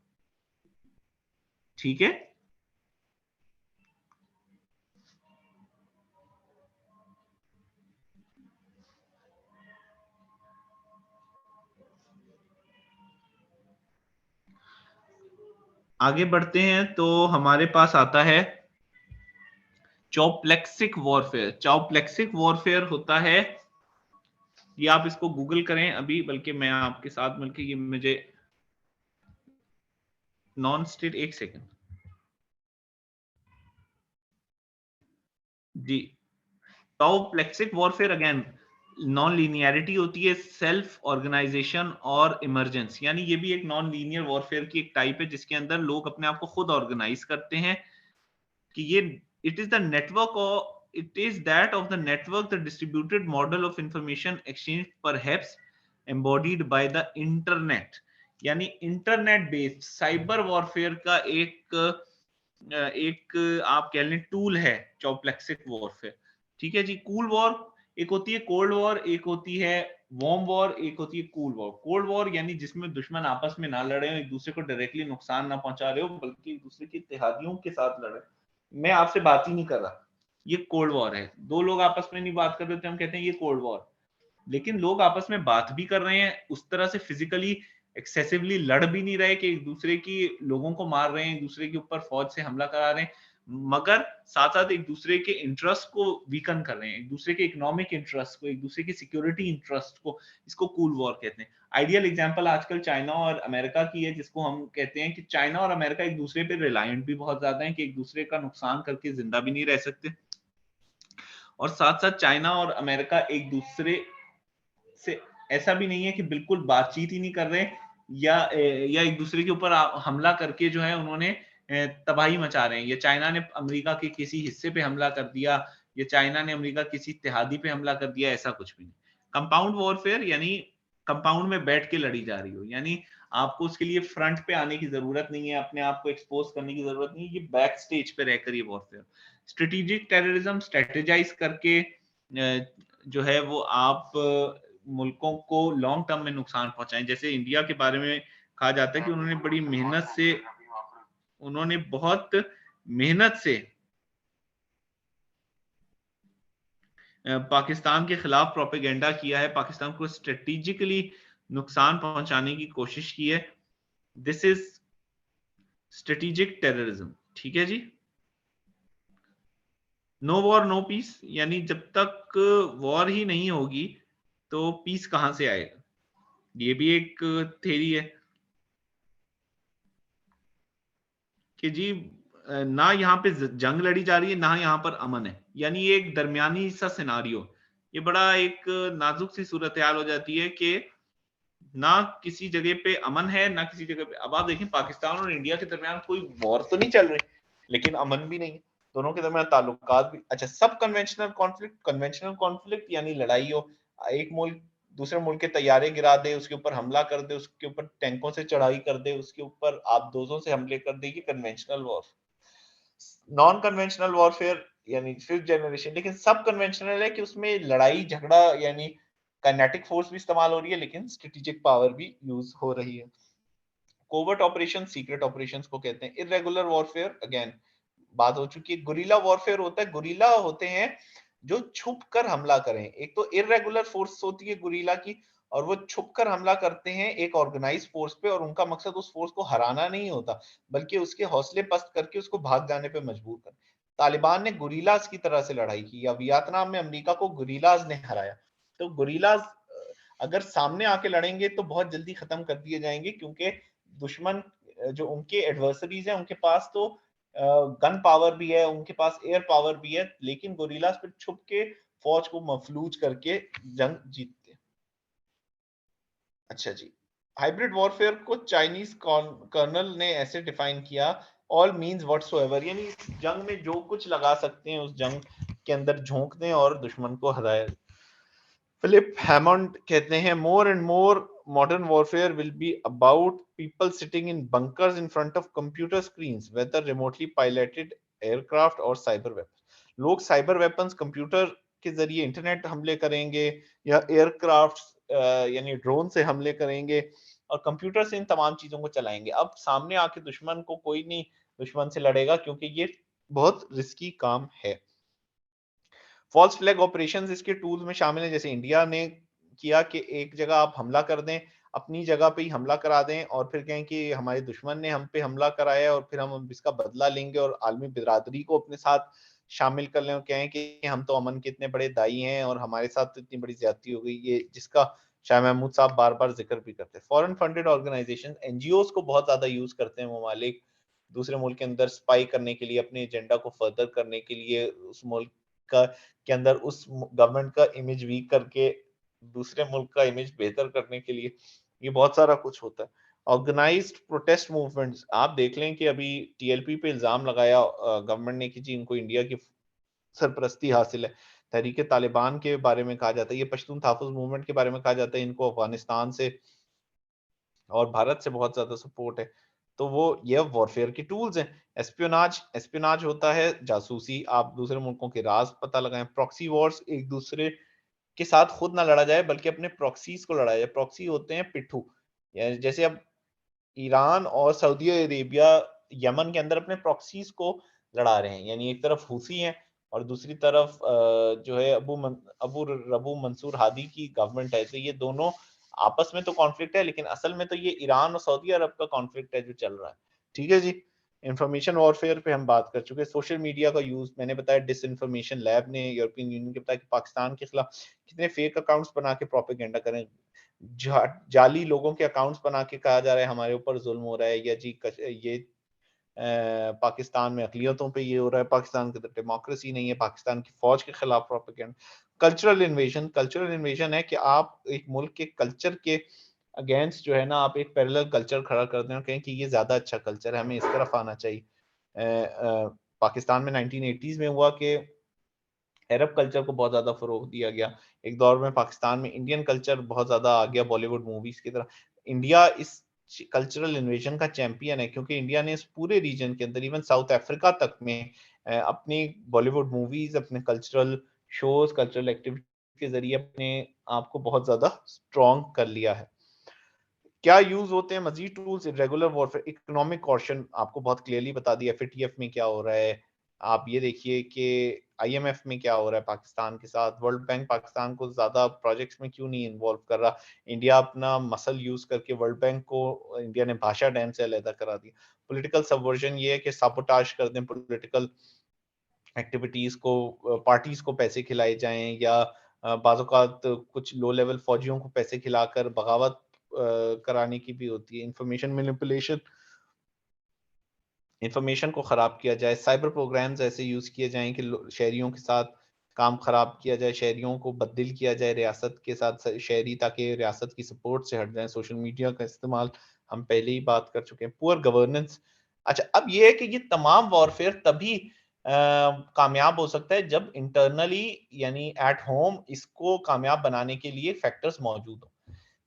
ठीक है, आगे बढ़ते हैं तो हमारे पास आता है चौप्लेक्सिक वॉरफेयर। चौप्लेक्सिक वॉरफेयर होता है, ये आप इसको गूगल करें अभी, बल्कि मैं आपके साथ मिलकर ये मुझे नॉन स्टेट, एक सेकंड जी। चौप्लेक्सिक वॉरफेयर अगेन नॉन लीनियरिटी होती है, सेल्फ ऑर्गेनाइजेशन और इमरजेंस, यानी ये भी एक नॉन लीनियर वॉरफेयर की एक टाइप है जिसके अंदर लोग अपने आप को खुद ऑर्गेनाइज करते हैं कि ये इट इज द नेटवर्क, और it is that of the network the distributed model of information exchange perhaps embodied by the internet, यानी इंटरनेट बेस्ड साइबर वॉरफेयर का एक आप कह लें टूल है चौप्लेक्सिक वॉरफेयर। ठीक है जी, कूल वॉर एक होती है, कोल्ड वॉर एक होती है, वार्म वॉर एक होती है, कूल वॉर। कोल्ड वॉर यानी जिसमें दुश्मन आपस में ना लड़े हो, एक दूसरे को डायरेक्टली नुकसान ना पहुंचा रहे हो, बल्कि एक दूसरे की इत्तेहादियों के साथ लड़े, मैं आपसे बात ही नहीं कर रहा, ये कोल्ड वॉर है। दो लोग आपस में नहीं बात कर रहे थे, हम कहते हैं ये कोल्ड वॉर। लेकिन लोग आपस में बात भी कर रहे हैं, उस तरह से फिजिकली एक्सेसिवली लड़ भी नहीं रहे कि एक दूसरे की लोगों को मार रहे हैं, एक दूसरे के ऊपर फौज से हमला करा रहे हैं, मगर साथ साथ एक दूसरे के इंटरेस्ट को वीकन कर रहे हैं, एक दूसरे के इकोनॉमिक इंटरेस्ट को, एक दूसरे की सिक्योरिटी इंटरेस्ट को, इसको कूल वॉर कहते हैं। आइडियल एग्जांपल आजकल चाइना और अमेरिका की है, जिसको हम कहते हैं कि चाइना और अमेरिका एक दूसरे पे रिलायंट भी बहुत ज्यादा है, कि एक दूसरे का नुकसान करके जिंदा भी नहीं रह सकते, और साथ साथ चाइना और अमेरिका एक दूसरे से ऐसा भी नहीं है कि बिल्कुल बातचीत ही नहीं कर रहे, या एक दूसरे के ऊपर हमला करके जो है उन्होंने तबाही मचा रहे हैं, या चाइना ने अमेरिका के किसी हिस्से पे हमला कर दिया, या चाइना ने अमेरिका किसी इत्तेहादी पे हमला कर दिया, ऐसा कुछ भी नहीं। कंपाउंड वॉरफेयर यानी कंपाउंड में बैठ के लड़ी जा रही हो, यानी आपको उसके लिए फ्रंट पे आने की जरूरत नहीं है, अपने आप को एक्सपोज करने की जरूरत नहीं है, ये बैक स्टेज पे रहकर ये वॉरफेयर। स्ट्रेटेजिक टेररिज्म, स्ट्रेटेजाइज करके जो है वो आप मुल्कों को लॉन्ग टर्म में नुकसान पहुंचाएं। जैसे इंडिया के बारे में कहा जाता है कि उन्होंने बड़ी मेहनत से, उन्होंने बहुत मेहनत से पाकिस्तान के खिलाफ प्रोपेगेंडा किया है, पाकिस्तान को स्ट्रेटेजिकली नुकसान पहुंचाने की कोशिश की है। This is strategic terrorism. ठीक है जी, नो वॉर नो पीस, यानी जब तक वॉर ही नहीं होगी तो पीस कहां से आएगा, ये भी एक थ्योरी है कि जी ना यहाँ पे जंग लड़ी जा रही है, ना यहाँ पर अमन है, यानी ये एक दरमियानी सा सिनारियो, ये बड़ा एक नाजुक सी सूरत हाल हो जाती है कि ना किसी जगह पे अमन है ना किसी जगह पे। अब आप देखें पाकिस्तान और इंडिया के दरमियान कोई वॉर तो नहीं चल रही, लेकिन अमन भी नहीं है, दोनों के दरमियान ताल्लुकात भी, अच्छा सब कन्वेंशनल कॉन्फ्लिक्ट यानी लड़ाई हो, एक मुल्क दूसरे मुल्क के तैयारे गिरा दे, उसके ऊपर हमला कर दे, उसके ऊपर टैंकों से चढ़ाई कर दे, उसके ऊपर आप दोजों से हमले कर दे, ये conventional war. Non conventional warfare यानी फिफ्थ जनरेशन, लेकिन सब कन्वेंशनल है कि उसमें लड़ाई झगड़ा यानी काइनेटिक फोर्स भी इस्तेमाल हो रही है, लेकिन स्ट्रेटेजिक पावर भी यूज हो रही है। कोवर्ट ऑपरेशन, सीक्रेट ऑपरेशंस को कहते हैं। इरेगुलर वॉरफेयर, अगेन बात हो चुकी है। गुरिल्ला वॉरफेयर होता है, गुरिल्ला होते हैं जो छुप कर हमला करें। एक तो इरेगुलर फोर्स होती है गुरिल्ला की, और वो छुप कर हमला करते हैं एक ऑर्गेनाइज फोर्स पे, और उनका मकसद उस फोर्स को हराना नहीं होता, बल्कि उसके हौसले पस्त करके उसको भाग जाने पे मजबूर कर। तालिबान ने गुरिल्लास की तरह से लड़ाई की, या वियतनाम में अमेरिका को गुरिल्लास ने हराया। तो गुरिल्लास अगर सामने आके लड़ेंगे तो बहुत जल्दी खत्म कर दिए जाएंगे, क्योंकि दुश्मन जो उनके एडवर्सरीज हैं उनके पास तो गन पावर भी है, उनके पास एयर पावर भी है, लेकिन गोरिल्लास फिर छुप के फौज को मफलूज करके जंग जीतते। अच्छा जी, हाइब्रिड वॉरफेयर को चाइनीज कर्नल ने ऐसे डिफाइन किया, ऑल मींस व्हाटसोएवर, यानी इस जंग में जो कुछ लगा सकते हैं उस जंग के अंदर झोंक दें और दुश्मन को हराया। फिलिप हैमंड कहते हैं, more and more modern warfare will be about people sitting in bunkers in front of computer screens, whether remotely piloted aircraft or cyber weapons. लोग साइबर वेपन्स कंप्यूटर के जरिए इंटरनेट हमले करेंगे, या एयरक्राफ्ट यानी drone से हमले करेंगे, और कंप्यूटर से इन तमाम चीजों को चलाएंगे। अब सामने आके दुश्मन को कोई नहीं दुश्मन से लड़ेगा, क्योंकि ये बहुत रिस्की काम है। फॉल्स फ्लैग ऑपरेशंस इसके टूल में शामिल है, जैसे इंडिया ने किया कि एक जगह आप हमला कर दें, अपनी जगह पे ही हमला करा दें, और फिर कहें कि हमारे दुश्मन ने हम पे हमला कराया और फिर हम इसका बदला लेंगे, और आलमी बिरादरी को अपने साथ शामिल कर लें और कहें कि हम तो अमन के इतने बड़े दाई हैं और हमारे साथ तो इतनी बड़ी ज्यादती हो गई, ये जिसका शाह महमूद साहब बार बार जिक्र भी करते हैं। फॉरेन फंडेड ऑर्गेनाइजेशन, एनजीओ को बहुत ज्यादा यूज करते हैं ममालिक दूसरे मुल्क के अंदर स्पाई करने के लिए, अपने एजेंडा को फर्दर करने के लिए, उस मुल्क का के अंदर उस गवर्नमेंट का इमेज वीक करके दूसरे मुल्क का इमेज बेहतर करने के लिए, ये बहुत सारा कुछ होता है। ऑर्गेनाइज्ड प्रोटेस्ट मूवमेंट्स, आप देख लें कि अभी टीएलपी पे इल्जाम लगाया गवर्नमेंट ने कि जी इनको इंडिया की सरपरस्ती हासिल है। तहरीक तालिबान के बारे में कहा जाता है, ये पश्तून तहफ़्फ़ुज़ मूवमेंट के बारे में कहा जाता है, इनको अफगानिस्तान से और भारत से बहुत ज्यादा सपोर्ट है। तो वो ये वॉरफेयर की टूल्स हैं। एस्पियोनाज, एस्पियोनाज होता है जासूसी, आप दूसरे मुल्कों के राज पता लगाएं। प्रॉक्सी वॉर्स, एक दूसरे के साथ खुद ना लड़ा जाए बल्कि अपने प्रॉक्सीज को लड़ा जाए। प्रॉक्सी होते हैं पिट्ठू, जैसे अब ईरान और सऊदी अरेबिया यमन के अंदर अपने प्रॉक्सीज को लड़ा रहे हैं, यानी एक तरफ हुसी हैं और दूसरी तरफ जो है अबू रबू मंसूर हादी की गवर्नमेंट है। तो ये दोनों आपस में तो कॉन्फ्लिक्ट है, लेकिन असल में तो ये ईरान और सऊदी अरब का कॉन्फ्लिक्ट है जो चल रहा है। ठीक है जी। इंफॉर्मेशन वॉरफेयर पे हम बात कर चुके हैं। सोशल मीडिया का यूज मैंने बताया, डिसइंफॉर्मेशन लैब ने यूरोपियन यूनियन के बताया कि पाकिस्तान के खिलाफ कितने फेक अकाउंट्स बना के प्रोपेगेंडा करें, जाली लोगों के अकाउंट्स बना के कहा जा रहा है हमारे ऊपर जुल्म हो रहा है, या जी ये पाकिस्तान में अकलियतों पे ये हो रहा है, पाकिस्तान के अंदर डेमोक्रेसी नहीं है, पाकिस्तान की फौज के खिलाफ propaganda. Cultural invasion, cultural invasion है कि आप एक मुल्क के कल्चर के अगेंस्ट जो है ना, आप एक पैरेलल कल्चर खड़ा कर दें और कहें कि ये ज्यादा अच्छा कल्चर है, हमें इस तरफ आना चाहिए। पाकिस्तान में 1980s में हुआ कि अरब कल्चर को बहुत ज्यादा फरोग दिया गया। एक दौर में पाकिस्तान में इंडियन कल्चर बहुत ज्यादा आ गया बॉलीवुड मूवीज की तरह। इंडिया इस कल्चरल इन्वेजन का चैंपियन है, क्योंकि इंडिया ने इस पूरे रीजन के अंदर, इवन साउथ अफ्रीका तक में अपनी बॉलीवुड मूवीज, अपने कल्चरल शोज, कल्चरल एक्टिविटी के जरिए अपने आप को बहुत ज्यादा स्ट्रॉन्ग कर लिया है। क्या यूज होते हैं मजीद tools? Regular warfare, economic caution आपको बहुत क्लियरली बता दिया, एफएटीएफ में क्या हो रहा है। आप ये देखिए कि आईएमएफ में क्या हो रहा है पाकिस्तान के साथ। वर्ल्ड बैंक पाकिस्तान को ज्यादा प्रोजेक्ट्स में क्यों नहीं इन्वॉल्व कर रहा? इंडिया अपना मसल यूज करके वर्ल्ड बैंक को, इंडिया ने भाषा डैम से अलहदा करा दिया। पॉलिटिकल सबवर्जन ये है कि साबोटाज कर दें पॉलिटिकल एक्टिविटीज को, पार्टीज को पैसे खिलाए जाएं, या बाज़ औक़ात कुछ लो लेवल फौजियों को पैसे खिलाकर बगावत कराने की भी होती है। इंफॉर्मेशन मैनिपुलेशन, इंफॉर्मेशन को खराब किया जाए। साइबर प्रोग्राम्स ऐसे यूज किए जाएं कि शहरियों के साथ काम खराब किया जाए, शहरियों को बददिल किया जाए रियासत के साथ शहरी, ताकि रियासत की सपोर्ट से हट जाए। सोशल मीडिया का इस्तेमाल हम पहले ही बात कर चुके हैं। पुअर गवर्नेंस, अच्छा अब ये है कि ये तमाम वॉरफेयर तभी कामयाब हो सकता है जब इंटरनली यानी एट होम इसको कामयाब बनाने के लिए फैक्टर्स मौजूद हो।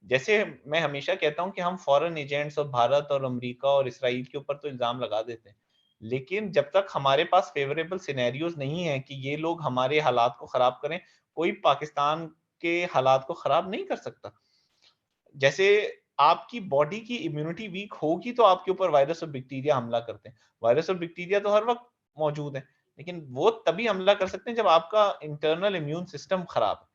जैसे मैं हमेशा कहता हूं कि हम फॉरेन एजेंट्स और भारत और अमेरिका और इसराइल के ऊपर तो इल्जाम लगा देते हैं, लेकिन जब तक हमारे पास फेवरेबल सिनेरियोज नहीं है कि ये लोग हमारे हालात को खराब करें, कोई पाकिस्तान के हालात को खराब नहीं कर सकता। जैसे आपकी बॉडी की इम्यूनिटी वीक होगी तो आपके ऊपर वायरस और बैक्टीरिया हमला करते हैं। वायरस और बैक्टीरिया तो हर वक्त मौजूद है, लेकिन वो तभी हमला कर सकते हैं जब आपका इंटरनल इम्यून सिस्टम खराब है,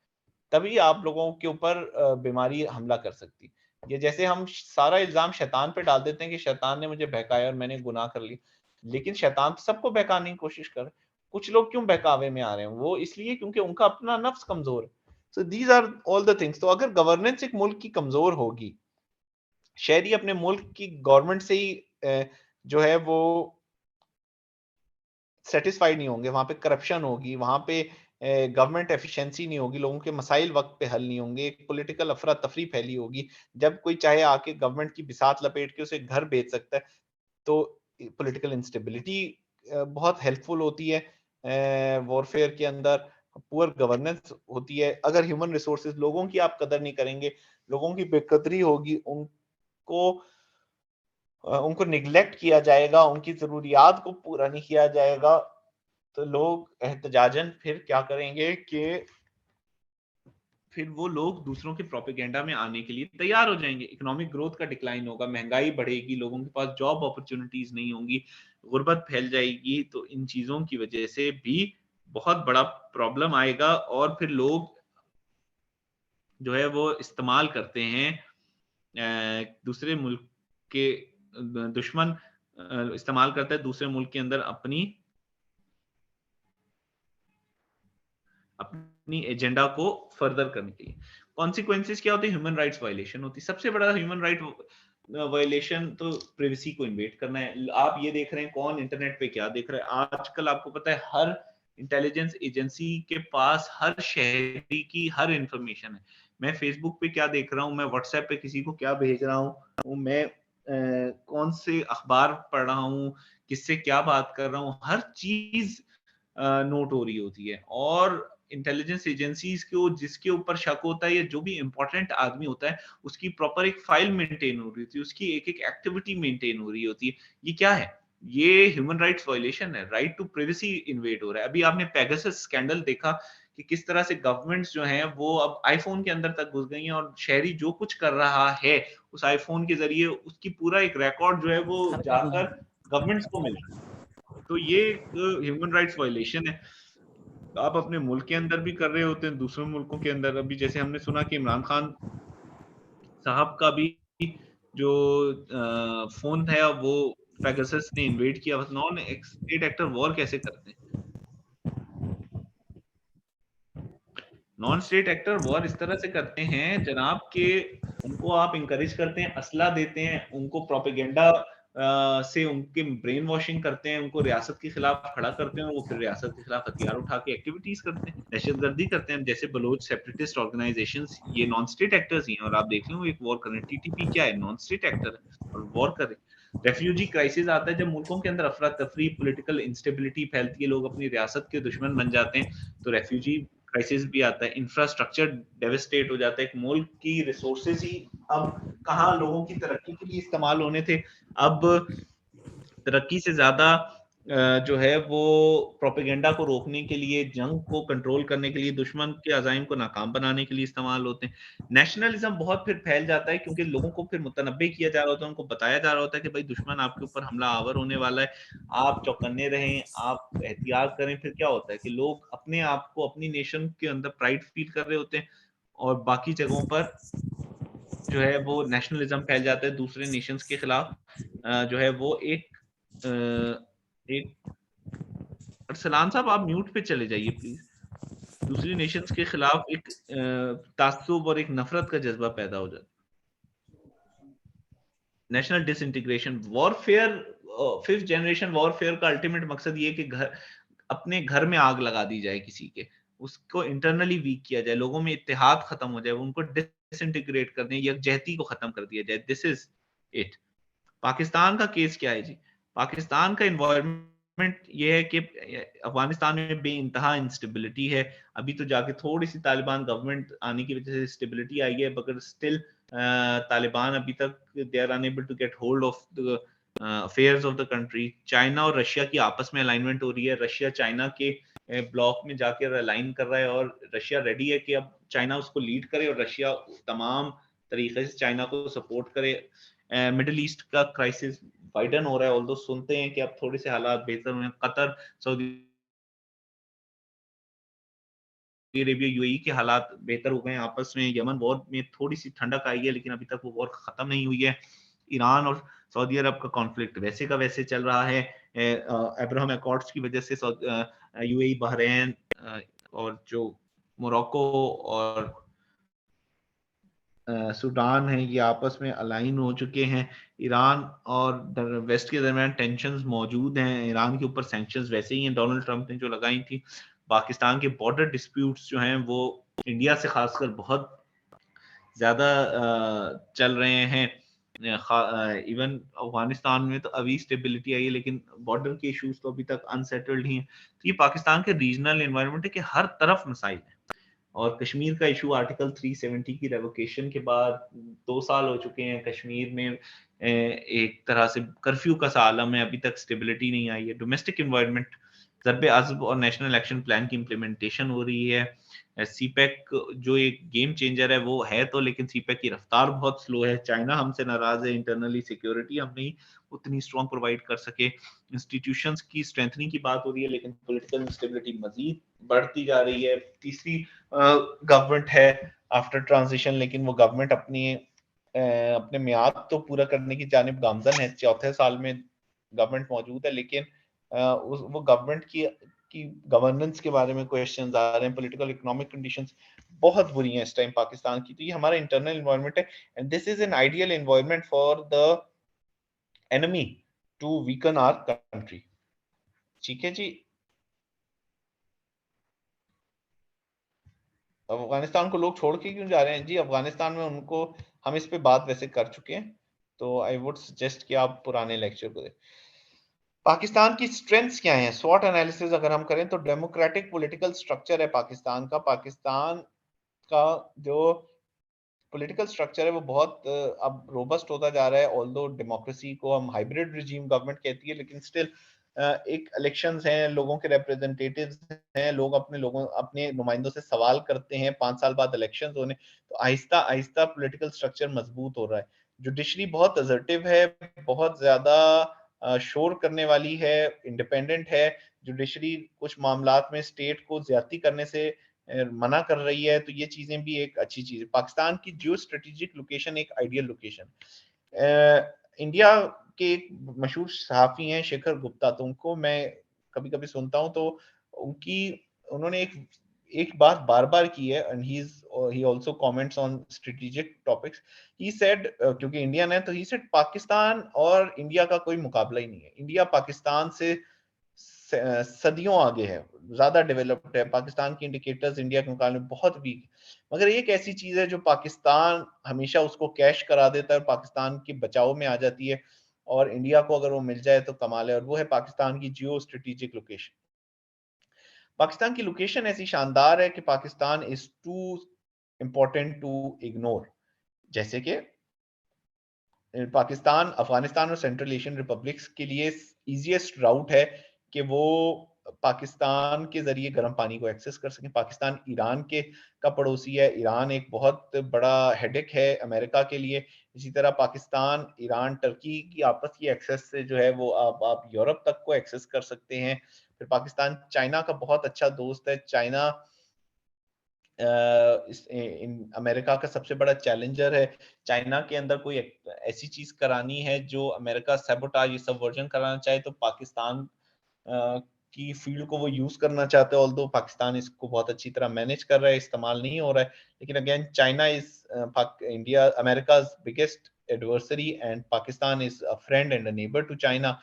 तभी आप लोगों के ऊपर बीमारी हमला कर सकती है। ये जैसे हम सारा इल्जाम शैतान पे डाल देते हैं कि शैतान ने मुझे बहकाया और मैंने गुनाह कर लिया, लेकिन शैतान तो सबको बहकाने की कोशिश कर रहा है। कुछ लोग क्यों बहकावे में आ रहे हैं? वो इसलिए क्योंकि उनका अपना नफ्स कमजोर है। So these are all the things. तो अगर गवर्नेंस एक मुल्क की कमजोर होगी, शहरी अपने मुल्क की गवर्नमेंट से ही जो है वो सेटिस्फाइड नहीं होंगे, वहां पे करप्शन होगी, वहां पे गवर्नमेंट एफिशिएंसी नहीं होगी, लोगों के मसाइल वक्त पे हल नहीं होंगे, एक पॉलिटिकल अफरा तफरी फैली होगी। जब कोई चाहे आके गवर्नमेंट की बिसात लपेट के उसे घर बेच सकता है, तो पॉलिटिकल इंस्टेबिलिटी बहुत हेल्पफुल होती है वॉरफेयर के अंदर। पुअर गवर्नेंस होती है। अगर ह्यूमन रिसोर्सेज, लोगों की आप कदर नहीं करेंगे, लोगों की बेकदरी होगी, उनको निग्लेक्ट किया जाएगा, उनकी जरूरियात को पूरा नहीं किया जाएगा, तो लोग एहतजाजन फिर क्या करेंगे कि फिर वो लोग दूसरों के प्रोपेगेंडा में आने के लिए तैयार हो जाएंगे। इकोनॉमिक ग्रोथ का डिक्लाइन होगा, महंगाई बढ़ेगी, लोगों के पास जॉब अपॉर्चुनिटीज नहीं होंगी, गुर्बत फैल जाएगी। तो इन चीजों की वजह से भी बहुत बड़ा प्रॉब्लम आएगा और फिर लोग जो है वो इस्तेमाल करते हैं दूसरे मुल्क के दुश्मन इस्तेमाल करता है दूसरे मुल्क के अंदर अपनी एजेंडा को फर्दर करने के लिए। कॉन्सिक्वेंसेस क्या होते हैं? ह्यूमन राइट्स वायलेशन होती है। सबसे बड़ा ह्यूमन राइट वायलेशन तो प्राइवेसी को इन्वेड करना है। आप ये देख रहे हैं कौन इंटरनेट पे क्या देख रहा है। आजकल आपको पता है हर इंटेलिजेंस एजेंसी के पास हर शहरी की हर इंफॉर्मेशन है। मैं फेसबुक पे क्या देख रहा हूँ, मैं व्हाट्सएप पे किसी को क्या भेज रहा हूँ, मैं कौन से अखबार पढ़ रहा हूँ, किससे क्या बात कर रहा हूँ, हर चीज नोट हो रही होती है। और इंटेलिजेंस एजेंसीज को जिसके ऊपर शक होता है या जो भी इंपॉर्टेंट आदमी होता है, उसकी प्रॉपर एक फाइल मेंटेन हो रही होती है, उसकी एक एक एक्टिविटी मेंटेन हो रही होती है। ये क्या है? ये ह्यूमन राइट्स वायलेशन है। राइट टू प्राइवेसी इन्वेड हो रहा है। अभी आपने पेगासस स्कैंडल देखा कि किस तरह से गवर्नमेंट्स जो हैं वो अब आईफोन के अंदर तक घुस गई हैं और शहरी जो कुछ कर रहा है उस आईफोन के जरिए उसकी पूरा एक रिकॉर्ड जो है वो जाकर गवर्नमेंट्स को मिल रहा है। तो ये ह्यूमन राइट्स वायलेशन है। आप अपने मुल्क के अंदर भी कर रहे होते हैं, दूसरे मुल्कों के अंदर। अभी जैसे हमने सुना कि इमरान खान साहब का भी जो फोन है वो पेगासस ने इन्वेड किया। नॉन स्टेट एक्टर वॉर कैसे करते हैं? नॉन स्टेट एक्टर वॉर इस तरह से करते हैं जनाब के उनको आप इंकरेज करते हैं, असला देते हैं, उनको प्रोपेगेंडा से उनके ब्रेन वॉशिंग करते हैं, उनको रियासत के खिलाफ खड़ा करते हैं, वो फिर रियासत के खिलाफ हथियार उठा के एक्टिविटीज करते हैं, दहशतगर्दी करते हैं। जैसे बलोच सेपरेटिस्ट ऑर्गेनाइजेशंस, ये नॉन स्टेट एक्टर्स ही हैं और आप देख लो एक वॉर कर रहे हैं। टीटीपी क्या है? नॉन स्टेट एक्टर है और वॉर कर रहे हैं। रेफ्यूजी क्राइसिस आता है जब मुल्कों के अंदर अफरा तफरी, पॉलिटिकल इंस्टेबिलिटी फैलती है, लोग अपनी रियासत के दुश्मन बन जाते हैं, तो रेफ्यूजी क्राइसिस भी आता है। इंफ्रास्ट्रक्चर डेविस्टेट हो जाता है। एक मुल्क की रिसोर्सेज ही अब कहाँ लोगों की तरक्की के लिए इस्तेमाल होने थे, अब तरक्की से ज्यादा जो है वो प्रोपेगेंडा को रोकने के लिए, जंग को कंट्रोल करने के लिए, दुश्मन के अजाइम को नाकाम बनाने के लिए इस्तेमाल होते हैं। नेशनलिज्म बहुत फिर फैल जाता है क्योंकि लोगों को फिर मुतनब्बे किया जा रहा होता है, उनको बताया जा रहा होता है कि भाई दुश्मन आपके ऊपर हमला आवर होने वाला है, आप चौकन्ने रहें, आप एहतियात करें। फिर क्या होता है कि लोग अपने आप को अपनी नेशन के अंदर प्राइड फील कर रहे होते हैं और बाकी जगहों पर जो है वो नेशनलिज्म फैल जाता है दूसरे नेशंस के खिलाफ। जो है वो एक अरसलान साहब आप म्यूट पे चले जाइए प्लीज। दूसरी नेशंस के खिलाफ एक ताज्जुब और एक नफरत का जज्बा पैदा हो जाता है। National disintegration warfare, fifth generation warfare का अल्टीमेट मकसद ये कि अपने घर में आग लगा दी जाए किसी के, उसको इंटरनली वीक किया जाए, लोगों में इत्तेहाद खत्म हो जाए, उनको डिसइंटीग्रेट कर दें, यकजहती को खत्म कर दिया जाए। This is it. पाकिस्तान का केस क्या है जी? पाकिस्तान का इन्वायरमेंट ये है कि अफगानिस्तान में बेइंतहा इंस्टेबिलिटी है। अभी तो जाके थोड़ी सी तालिबान गवर्नमेंट आने की वजह से स्टेबिलिटी आई है, मगर स्टिल तालिबान अभी तक they are unable to get hold of the affairs of the country. China और रशिया की आपस में अलाइनमेंट हो रही है। रशिया चाइना के ब्लॉक में जाकर अलाइन कर रहा है और रशिया रेडी है कि अब चाइना उसको लीड करे और रशिया तमाम तरीके से चाइना को सपोर्ट करे। मिडिल ईस्ट का क्राइसिस वाइडन हो रहा है, ऑल्दो सुनते हैं कि अब थोड़े से हालात बेहतर हुए हैं। कतर, सऊदी अरेबिया, यूएई के हालात बेहतर हो गए हैं आपस में। यमन वॉर में थोड़ी सी ठंडक आई है, लेकिन अभी तक वो वॉर खत्म नहीं हुई है। ईरान और सऊदी अरब का कॉन्फ्लिक्ट वैसे का वैसे चल रहा है। अब्राहम अकॉर्ड्स की वजह से यूएई, बहरीन और जो मोरक्को और सूडान है, ये आपस में अलाइन हो चुके हैं। ईरान और वेस्ट के दरमियान टेंशंस मौजूद हैं। ईरान के ऊपर सैंक्शंस वैसे ही हैं, डोनाल्ड ट्रंप ने जो लगाई थी। पाकिस्तान के बॉर्डर डिस्प्यूट्स जो हैं वो इंडिया से खासकर बहुत ज्यादा चल रहे हैं। इवन अफगानिस्तान में तो अभी स्टेबिलिटी आई है, लेकिन बॉर्डर के इश्यूज तो अभी तक अनसेटल्ड ही हैं। तो ये पाकिस्तान के रीजनल एनवायरनमेंट है कि हर तरफ मसाइल है। और कश्मीर का इशू आर्टिकल 370 की रेवोकेशन के बाद 2 साल हो चुके हैं। कश्मीर में एक तरह से कर्फ्यू का सा आलम है, अभी तक स्टेबिलिटी नहीं आई है। डोमेस्टिक एनवायरनमेंट, ज़रब अज़ब और नेशनल एक्शन प्लान की इम्प्लीमेंटेशन हो रही है। सीपैक जो एक गेम चेंजर है वो है तो, लेकिन सीपैक की रफ्तार बहुत स्लो है। चाइना हमसे नाराज है, इंटरनली सिक्योरिटी हम नहीं उतनी स्ट्रॉन्ग प्रोवाइड कर सके। इंस्टीट्यूशंस की स्ट्रेंथनिंग की बात हो रही है, लेकिन पॉलिटिकल इंस्टेबिलिटी मजीद बढ़ती जा रही है। तीसरी गवर्नमेंट है आफ्टर ट्रांजिशन, लेकिन वो गवर्नमेंट अपने मियाद तो पूरा करने की जानिब गामजन है। चौथे साल में गवर्नमेंट मौजूद है, लेकिन वो गवर्नमेंट की गवर्नेंस के बारे में क्वेश्चंस आ रहे हैं। पॉलिटिकल इकोनॉमिक कंडीशंस बहुत बुरी हैं इस टाइम पाकिस्तान की। तो ये हमारा इंटरनल एनवायरनमेंट है, and this is an ideal environment for the enemy to weaken our country. ठीक है जी। अफगानिस्तान को लोग छोड़ के क्यों जा रहे हैं जी? अफगानिस्तान में उनको, हम इस पे बात वैसे कर चुके हैं, तो आई वुड सजेस्ट कि आप पुराने लेक्चर को देखें। पाकिस्तान की स्ट्रेंथ्स क्या हैं? स्वॉट एनालिसिस अगर हम करें तो डेमोक्रेटिक पॉलिटिकल स्ट्रक्चर है पाकिस्तान का। पाकिस्तान का जो पॉलिटिकल स्ट्रक्चर है वो बहुत अब रोबस्ट होता जा रहा है। ऑल्दो डेमोक्रेसी को हम हाइब्रिड रिजीम गवर्नमेंट कहती है, लेकिन स्टिल एक इलेक्शंस हैं, लोगों के रिप्रेजेंटेटिव्स हैं, लोग अपने नुमाइंदों से सवाल करते हैं। 5 साल बाद इलेक्शंस होने, तो आहिस्ता आहिस्ता पॉलिटिकल स्ट्रक्चर मजबूत हो रहा है। जुडिशरी बहुत असर्टिव है, बहुत ज्यादा शोर करने वाली है, इंडिपेंडेंट है। जुडिशरी कुछ मामलात में स्टेट को ज्यादती करने से मना कर रही है, तो ये चीजें भी एक अच्छी चीज है। पाकिस्तान की जियो स्ट्रेटेजिक लोकेशन एक आइडियल लोकेशन। इंडिया के एक मशहूर सहाफी हैं शेखर गुप्ता, तो उनको मैं कभी कभी सुनता हूँ, तो उन्होंने एक बात बार बार की है, and he also comments on strategic topics. He said, क्योंकि इंडियन है, तो ही सेड पाकिस्तान और इंडिया का कोई मुकाबला ही नहीं है। इंडिया पाकिस्तान से सदियों आगे है, ज्यादा डेवलप्ड है। पाकिस्तान के इंडिकेटर्स इंडिया के मुकाबले बहुत वीक, मगर एक ऐसी चीज है जो पाकिस्तान हमेशा उसको कैश करा देता है, पाकिस्तान के बचाव में आ जाती है, और इंडिया को अगर वो मिल जाए तो कमाल है, और वो है पाकिस्तान की जियो स्ट्रेटेजिक लोकेशन। पाकिस्तान की लोकेशन ऐसी शानदार है कि Pakistan is too important to ignore. जैसे कि पाकिस्तान अफगानिस्तान और सेंट्रल एशियन रिपब्लिक्स के लिए इजीएस्ट राउट है कि वो पाकिस्तान के जरिए गर्म पानी को एक्सेस कर सकें। पाकिस्तान ईरान का पड़ोसी है, ईरान एक बहुत बड़ा हेडेक है अमेरिका के लिए। इसी तरह पाकिस्तान, ईरान, टर्की की आपस की एक्सेस से जो है वो आप यूरोप तक को एक्सेस कर सकते हैं। फिर पाकिस्तान चाइना का बहुत अच्छा दोस्त है। चाइना अमेरिका का सबसे बड़ा चैलेंजर है। चाइना के अंदर कोई ऐसी चीज करानी है जो अमेरिका सैबोटाज, सबवर्जन कराना चाहे, तो पाकिस्तान की फील्ड को वो यूज करना चाहते हैं। ऑल्दो पाकिस्तान इसको बहुत अच्छी तरह मैनेज कर रहा है, इस्तेमाल नहीं हो रहा है, लेकिन again China is India America's biggest adversary, and Pakistan is a friend and a neighbour to China.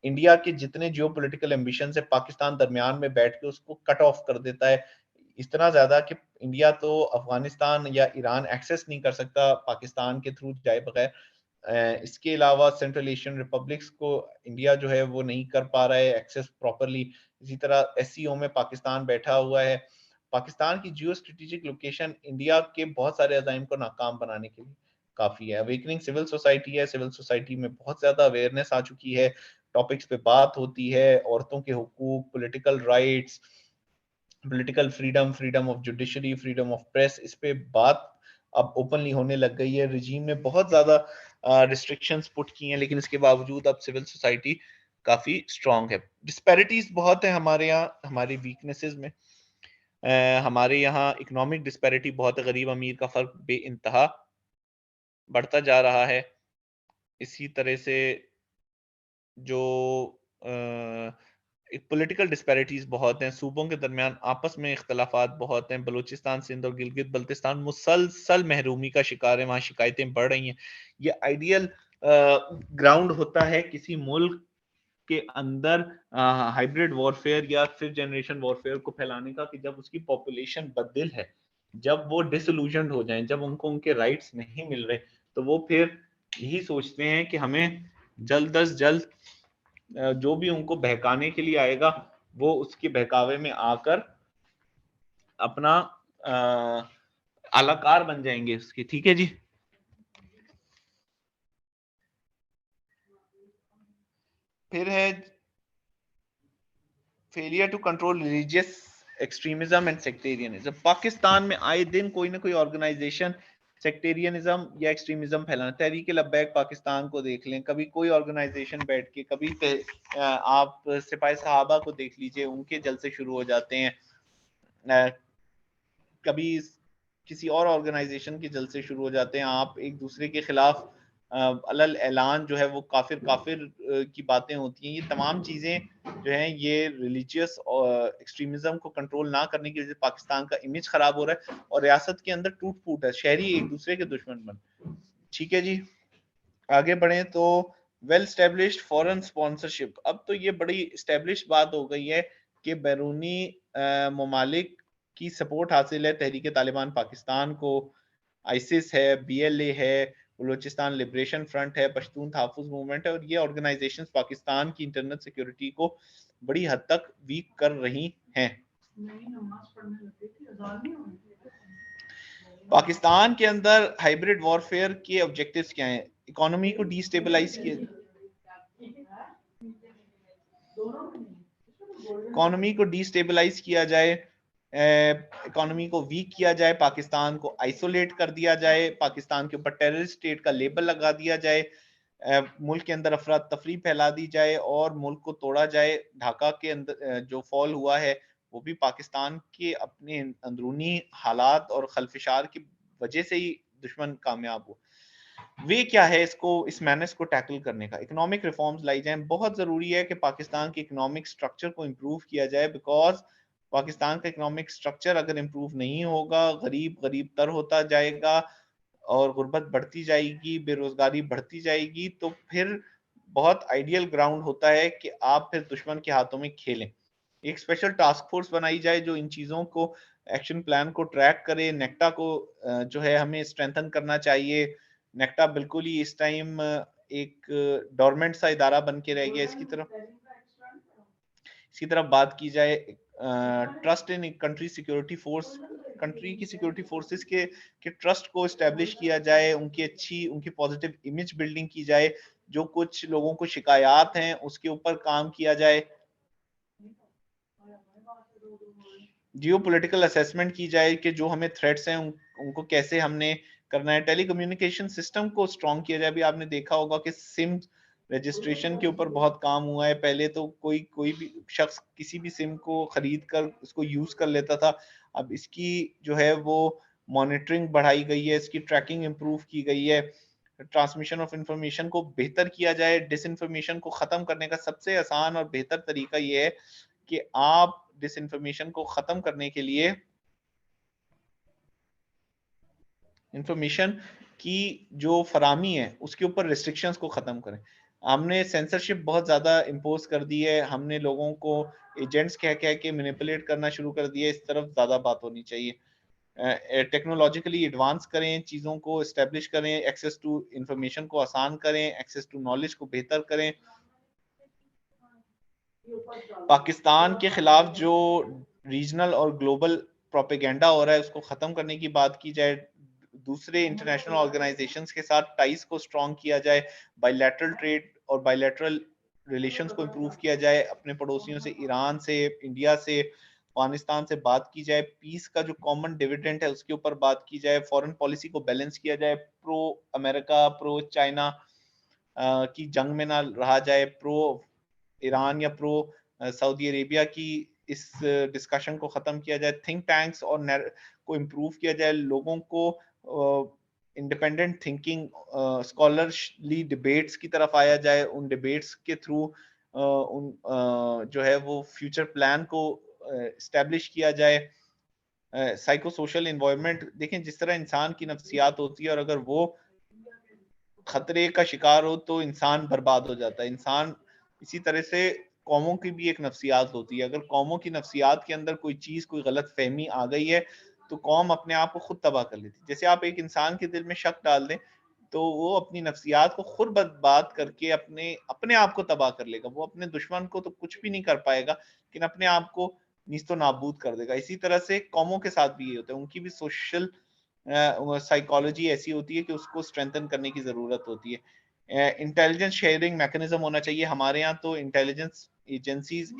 India के जितने जियो पोलिटिकल एम्बिशन है, पाकिस्तान दरमियान में बैठ के उसको कट ऑफ कर देता है, इतना ज्यादा कि इंडिया तो अफगानिस्तान या ईरान एक्सेस नहीं कर सकता पाकिस्तान के थ्रू जाए बगैर। इसके अलावा सेंट्रल एशियन रिपब्लिक्स को इंडिया जो है वो नहीं कर पा रहा है एक्सेस प्रॉपरली। इसी तरह एससीओ में पाकिस्तान बैठा हुआ है। पाकिस्तान की जियो स्ट्रेटेजिक लोकेशन इंडिया के बहुत सारे अजाइम को नाकाम बनाने के लिए काफी है। अवेकनिंग सिविल सोसाइटी है, सिविल सोसाइटी में बहुत ज्यादा अवेयरनेस आ चुकी है, टॉपिक्स पे बात होती है, औरतों के हुकूक, political rights, political freedom, freedom of judiciary, freedom of press, इस पे बात अब ओपनली होने लग गई है। रिजीम ने बहुत ज्यादा रिस्ट्रिक्शंस पुट की हैं, लेकिन इसके बावजूद अब सिविल सोसाइटी काफी स्ट्रांग है। डिस्पैरिटीज बहुत है हमारे यहाँ, हमारी वीकनेसेस में। हमारे यहाँ इकोनॉमिक डिस्पैरिटी बहुत है, गरीब अमीर का फर्क बेइंतहा बढ़ता जा रहा है। इसी तरह से जो पॉलिटिकल डिस्पैरिटीज बहुत हैं, सूबों के दरमियान आपस में इख्तलाफात बहुत हैं। बलूचिस्तान, सिंध और गिलगित बल्तिस्तान मुसलसल महरूमी का शिकार है, वहाँ शिकायतें बढ़ रही हैं। ये आइडियल ग्राउंड होता है किसी मुल्क के अंदर हाइब्रिड वॉरफेयर या फिफ्थ जनरेशन वॉरफेयर को फैलाने का, कि जब उसकी पॉपुलेशन बददिल है, जब वो डिसइल्यूजन्ड हो जाएं, जब उनको उनके राइट्स नहीं मिल रहे, तो वो फिर यही सोचते हैं कि हमें जल्द अज जल्द जो भी उनको बहकाने के लिए आएगा वो उसके बहकावे में आकर अपना आलाकार बन जाएंगे उसके। ठीक है जी। फिर है failure to control religious extremism and sectarianism. Pakistan में आए दिन कोई ना कोई ऑर्गेनाइजेशन सेक्टेरियनिज्म या एक्सट्रीमिज्म फैलाना। तहरीक लब्बैक पाकिस्तान को देख लें, कभी कोई ऑर्गेनाइजेशन बैठ के, कभी आप सिपाही साहबा को देख लीजिए, उनके जलसे शुरू हो जाते हैं, कभी किसी और ऑर्गेनाइजेशन के जलसे शुरू हो जाते हैं। आप एक दूसरे के खिलाफ अलल ऐलान जो है वो काफिर काफिर की बातें होती हैं। ये तमाम चीजें जो हैं ये रिलीजियस एक्सट्रीमिज्म को कंट्रोल ना करने की वजह से पाकिस्तान का इमेज खराब हो रहा है और रियासत के अंदर टूट फूट है, शहरी एक दूसरे के दुश्मन बन। ठीक है जी, आगे बढ़े तो वेल स्टैब्लिश्ड फॉरेन स्पॉन्सरशिप। अब तो ये बड़ी स्टैब्लिश बात हो गई है कि बैरूनी ममालिक की सपोर्ट हासिल है तहरीक तालिबान पाकिस्तान को। आईसिस है, BLA है, बलूचिस्तान लिबरेशन फ्रंट है, पश्तून तहफ़्फ़ुज़ मूवमेंट है, और ये ऑर्गेनाइजेशंस पाकिस्तान की इंटरनल सिक्योरिटी को बड़ी हद तक वीक कर रही हैं। पाकिस्तान के अंदर हाइब्रिड वॉरफेयर के ऑब्जेक्टिव्स क्या हैं? इकोनॉमी को डिस्टेबलाइज किया, इकोनॉमी को डिस्टेबलाइज किया जाए, इकोनॉमी को वीक किया जाए, पाकिस्तान को आइसोलेट कर दिया जाए, पाकिस्तान के ऊपर टेररिस्ट स्टेट का लेबल लगा दिया जाए, मुल्क के अंदर अफरा तफरी फैला दी जाए और मुल्क को तोड़ा जाए। ढाका के अंदर जो फॉल हुआ है वो भी पाकिस्तान के अपने अंदरूनी हालात और खलफिशार की वजह से ही दुश्मन कामयाब हुआ। वे क्या है इसको, इस मैनेज को टैकल करने का? इकोनॉमिक रिफॉर्म्स लाई जाएं। बहुत जरूरी है कि पाकिस्तान के इकोनॉमिक स्ट्रक्चर को इम्प्रूव किया जाए, बिकॉज पाकिस्तान का इकोनॉमिक स्ट्रक्चर अगर इम्प्रूव नहीं होगा, गरीब गरीब तर होता जाएगा और गुर्बत बढ़ती जाएगी, बेरोजगारी बढ़ती जाएगी, तो फिर बहुत आइडियल ग्राउंड होता है कि आप फिर दुश्मन के हाथों में खेलें। एक स्पेशल टास्क फोर्स बनाई जाए जो इन चीजों को, एक्शन प्लान को ट्रैक करे। नेक्टा को जो है हमें स्ट्रेंथन करना चाहिए। नेक्टा बिल्कुल ही इस टाइम एक डोरमेंट सा इदारा बन के रह गया। इसकी तरफ बात की जाए, trust in country security force, country की सिक्योरिटी फोर्सेस के ट्रस्ट को एस्टेब्लिश किया जाए, उनकी पॉजिटिव इमेज बिल्डिंग की जाए, जो कुछ लोगों को शिकायत हैं उसके ऊपर काम किया जाए, जियोपॉलिटिकल असेसमेंट की जाए कि जो हमें थ्रेट्स हैं उनको कैसे हमने करना है। टेलीकम्युनिकेशन सिस्टम को स्ट्रॉन्ग किया जाए। अभी आपने देखा होगा कि सिम रजिस्ट्रेशन के ऊपर बहुत काम हुआ है। पहले तो कोई भी शख्स किसी भी सिम को खरीद कर उसको यूज कर लेता था। अब इसकी जो है वो मॉनिटरिंग बढ़ाई गई है, इसकी ट्रैकिंग इंप्रूव की गई है, ट्रांसमिशन ऑफ इंफॉर्मेशन को बेहतर किया जाए। डिसइंफॉर्मेशन को खत्म करने का सबसे आसान और बेहतर तरीका यह है कि आप डिसइंफॉर्मेशन को खत्म करने के लिए इंफॉर्मेशन की जो फरामी है उसके ऊपर रिस्ट्रिक्शंस को खत्म करें। हमने सेंसरशिप बहुत ज्यादा इम्पोज कर दी है, हमने लोगों को एजेंट्स कह के मैनिपुलेट करना शुरू कर दिया। इस तरफ ज्यादा बात होनी चाहिए। टेक्नोलॉजिकली एडवांस करें, चीज़ों को इस्टेब्लिश करें, एक्सेस टू इंफॉर्मेशन को आसान करें, एक्सेस टू नॉलेज को बेहतर करें। पाकिस्तान के खिलाफ जो रीजनल और ग्लोबल प्रोपेगेंडा हो रहा है उसको खत्म करने की बात की जाए। दूसरे इंटरनेशनल ऑर्गेनाइजेशंस के साथ टाइज को स्ट्रॉन्ग किया जाए, बायलैटरल ट्रेड और बायलैटरल रिलेशंस को इम्प्रूव किया जाए अपने पड़ोसियों से, ईरान से, इंडिया से, अफगानिस्तान से बात की जाए, पीस का जो कॉमन डिविडेंड है उसके ऊपर बात की जाए, फॉरेन पॉलिसी को बैलेंस किया जाए, प्रो अमेरिका प्रो चाइना की जंग में ना रहा जाए, प्रो ईरान या प्रो सऊदी अरेबिया की इस डिस्कशन को खत्म किया जाए, थिंक टैंक्स और को इम्प्रूव किया जाए, लोगों को इंडिपेंडेंट थिंकिंग स्कॉलरली डिबेट्स की तरफ आया जाए, उन डिबेट्स के थ्रू जो है वो फ्यूचर प्लान को एस्टेब्लिश किया जाए, साइको सोशल एनवायरनमेंट देखें, जिस तरह इंसान की नफ्सियात होती है और अगर वो खतरे का शिकार हो तो इंसान बर्बाद हो जाता है। इंसान इसी तरह से कौमों की भी एक नफ्सियात होती है, अगर कौमों की नफ्सियात के अंदर कोई चीज, कोई गलत फहमी आ गई है तो कौम अपने आप को खुद तबाह कर लेती है। जैसे आप एक इंसान के दिल में शक डाल दें तो वो अपनी नफ्सियात को खुद बर्बाद करके अपने अपने आप को तबाह कर लेगा। वो अपने दुश्मन को तो कुछ भी नहीं कर पाएगा, लेकिन अपने आप को नीस्तो नाबूद कर देगा। इसी तरह से कौमों के साथ भी ये होता है, उनकी भी सोशल साइकोलॉजी ऐसी होती है कि उसको स्ट्रेंथन करने की जरूरत होती है। इंटेलिजेंस शेयरिंग मैकेनिज्म होना चाहिए। हमारे यहाँ तो इंटेलिजेंस एजेंसीज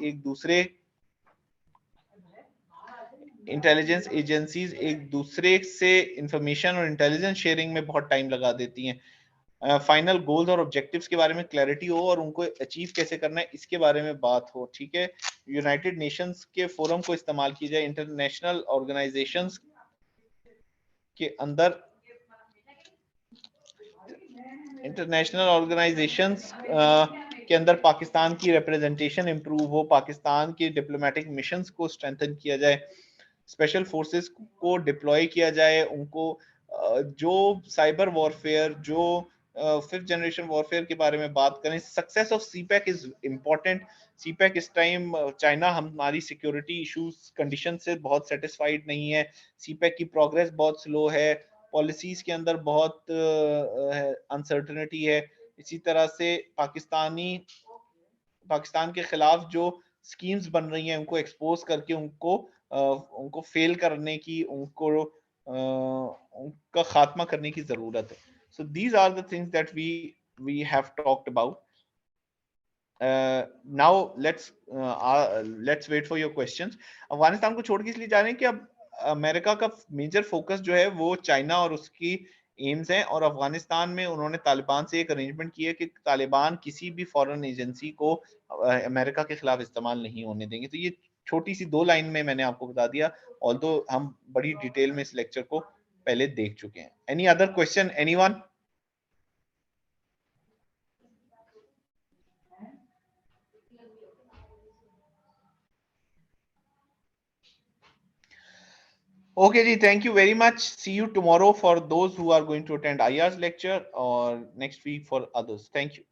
एक दूसरे से इंफॉर्मेशन और इंटेलिजेंस शेयरिंग में बहुत टाइम लगा देती हैं। फाइनल गोल्स और ऑब्जेक्टिव्स के बारे में क्लैरिटी हो और उनको अचीव कैसे करना है इसके बारे में बात हो। ठीक है, यूनाइटेड नेशंस के फोरम को इस्तेमाल किया जाए, इंटरनेशनल ऑर्गेनाइजेशंस के अंदर के अंदर पाकिस्तान की रिप्रेजेंटेशन इंप्रूव हो, पाकिस्तान के डिप्लोमेटिक मिशंस को स्ट्रेंथन किया जाए, स्पेशल फोर्सेस को डिप्लॉय किया जाए, उनको जो साइबर वॉरफेयर, जो फिफ्थ जनरेशन वॉरफेयर के बारे में बात करें। Success of CPEC is important. CPEC इस टाइम चाइना हमारी सिक्योरिटी इश्यूज कंडीशन से बहुत सेटिस्फाइड नहीं है, सीपैक की प्रोग्रेस बहुत स्लो है, पॉलिसीज के अंदर बहुत अनसर्टेनिटी है। इसी तरह से पाकिस्तान के खिलाफ जो स्कीम्स बन रही हैं उनको एक्सपोज करके उनको फेल करने की, उनका खात्मा करने की जरूरत है। So these are the things that we have talked about. Now let's wait for your questions. Afghanistan को छोड़ के इसलिए जा रहे हैं कि अब अमेरिका का मेजर फोकस जो है वो चाइना और उसकी एम्स हैं, और अफगानिस्तान में उन्होंने तालिबान से एक अरेंजमेंट की है कि तालिबान किसी भी फॉरेन एजेंसी को अमेरिका के खिलाफ इस्तेमाल नहीं होने देंगे। तो ये छोटी सी 2 लाइन में मैंने आपको बता दिया, ऑल्दो हम बड़ी डिटेल में इस लेक्चर को पहले देख चुके हैं। Any other question anyone? Okay ji, thank you very much. See you tomorrow for those who are going to attend IR's lecture, or next week for others. Thank you.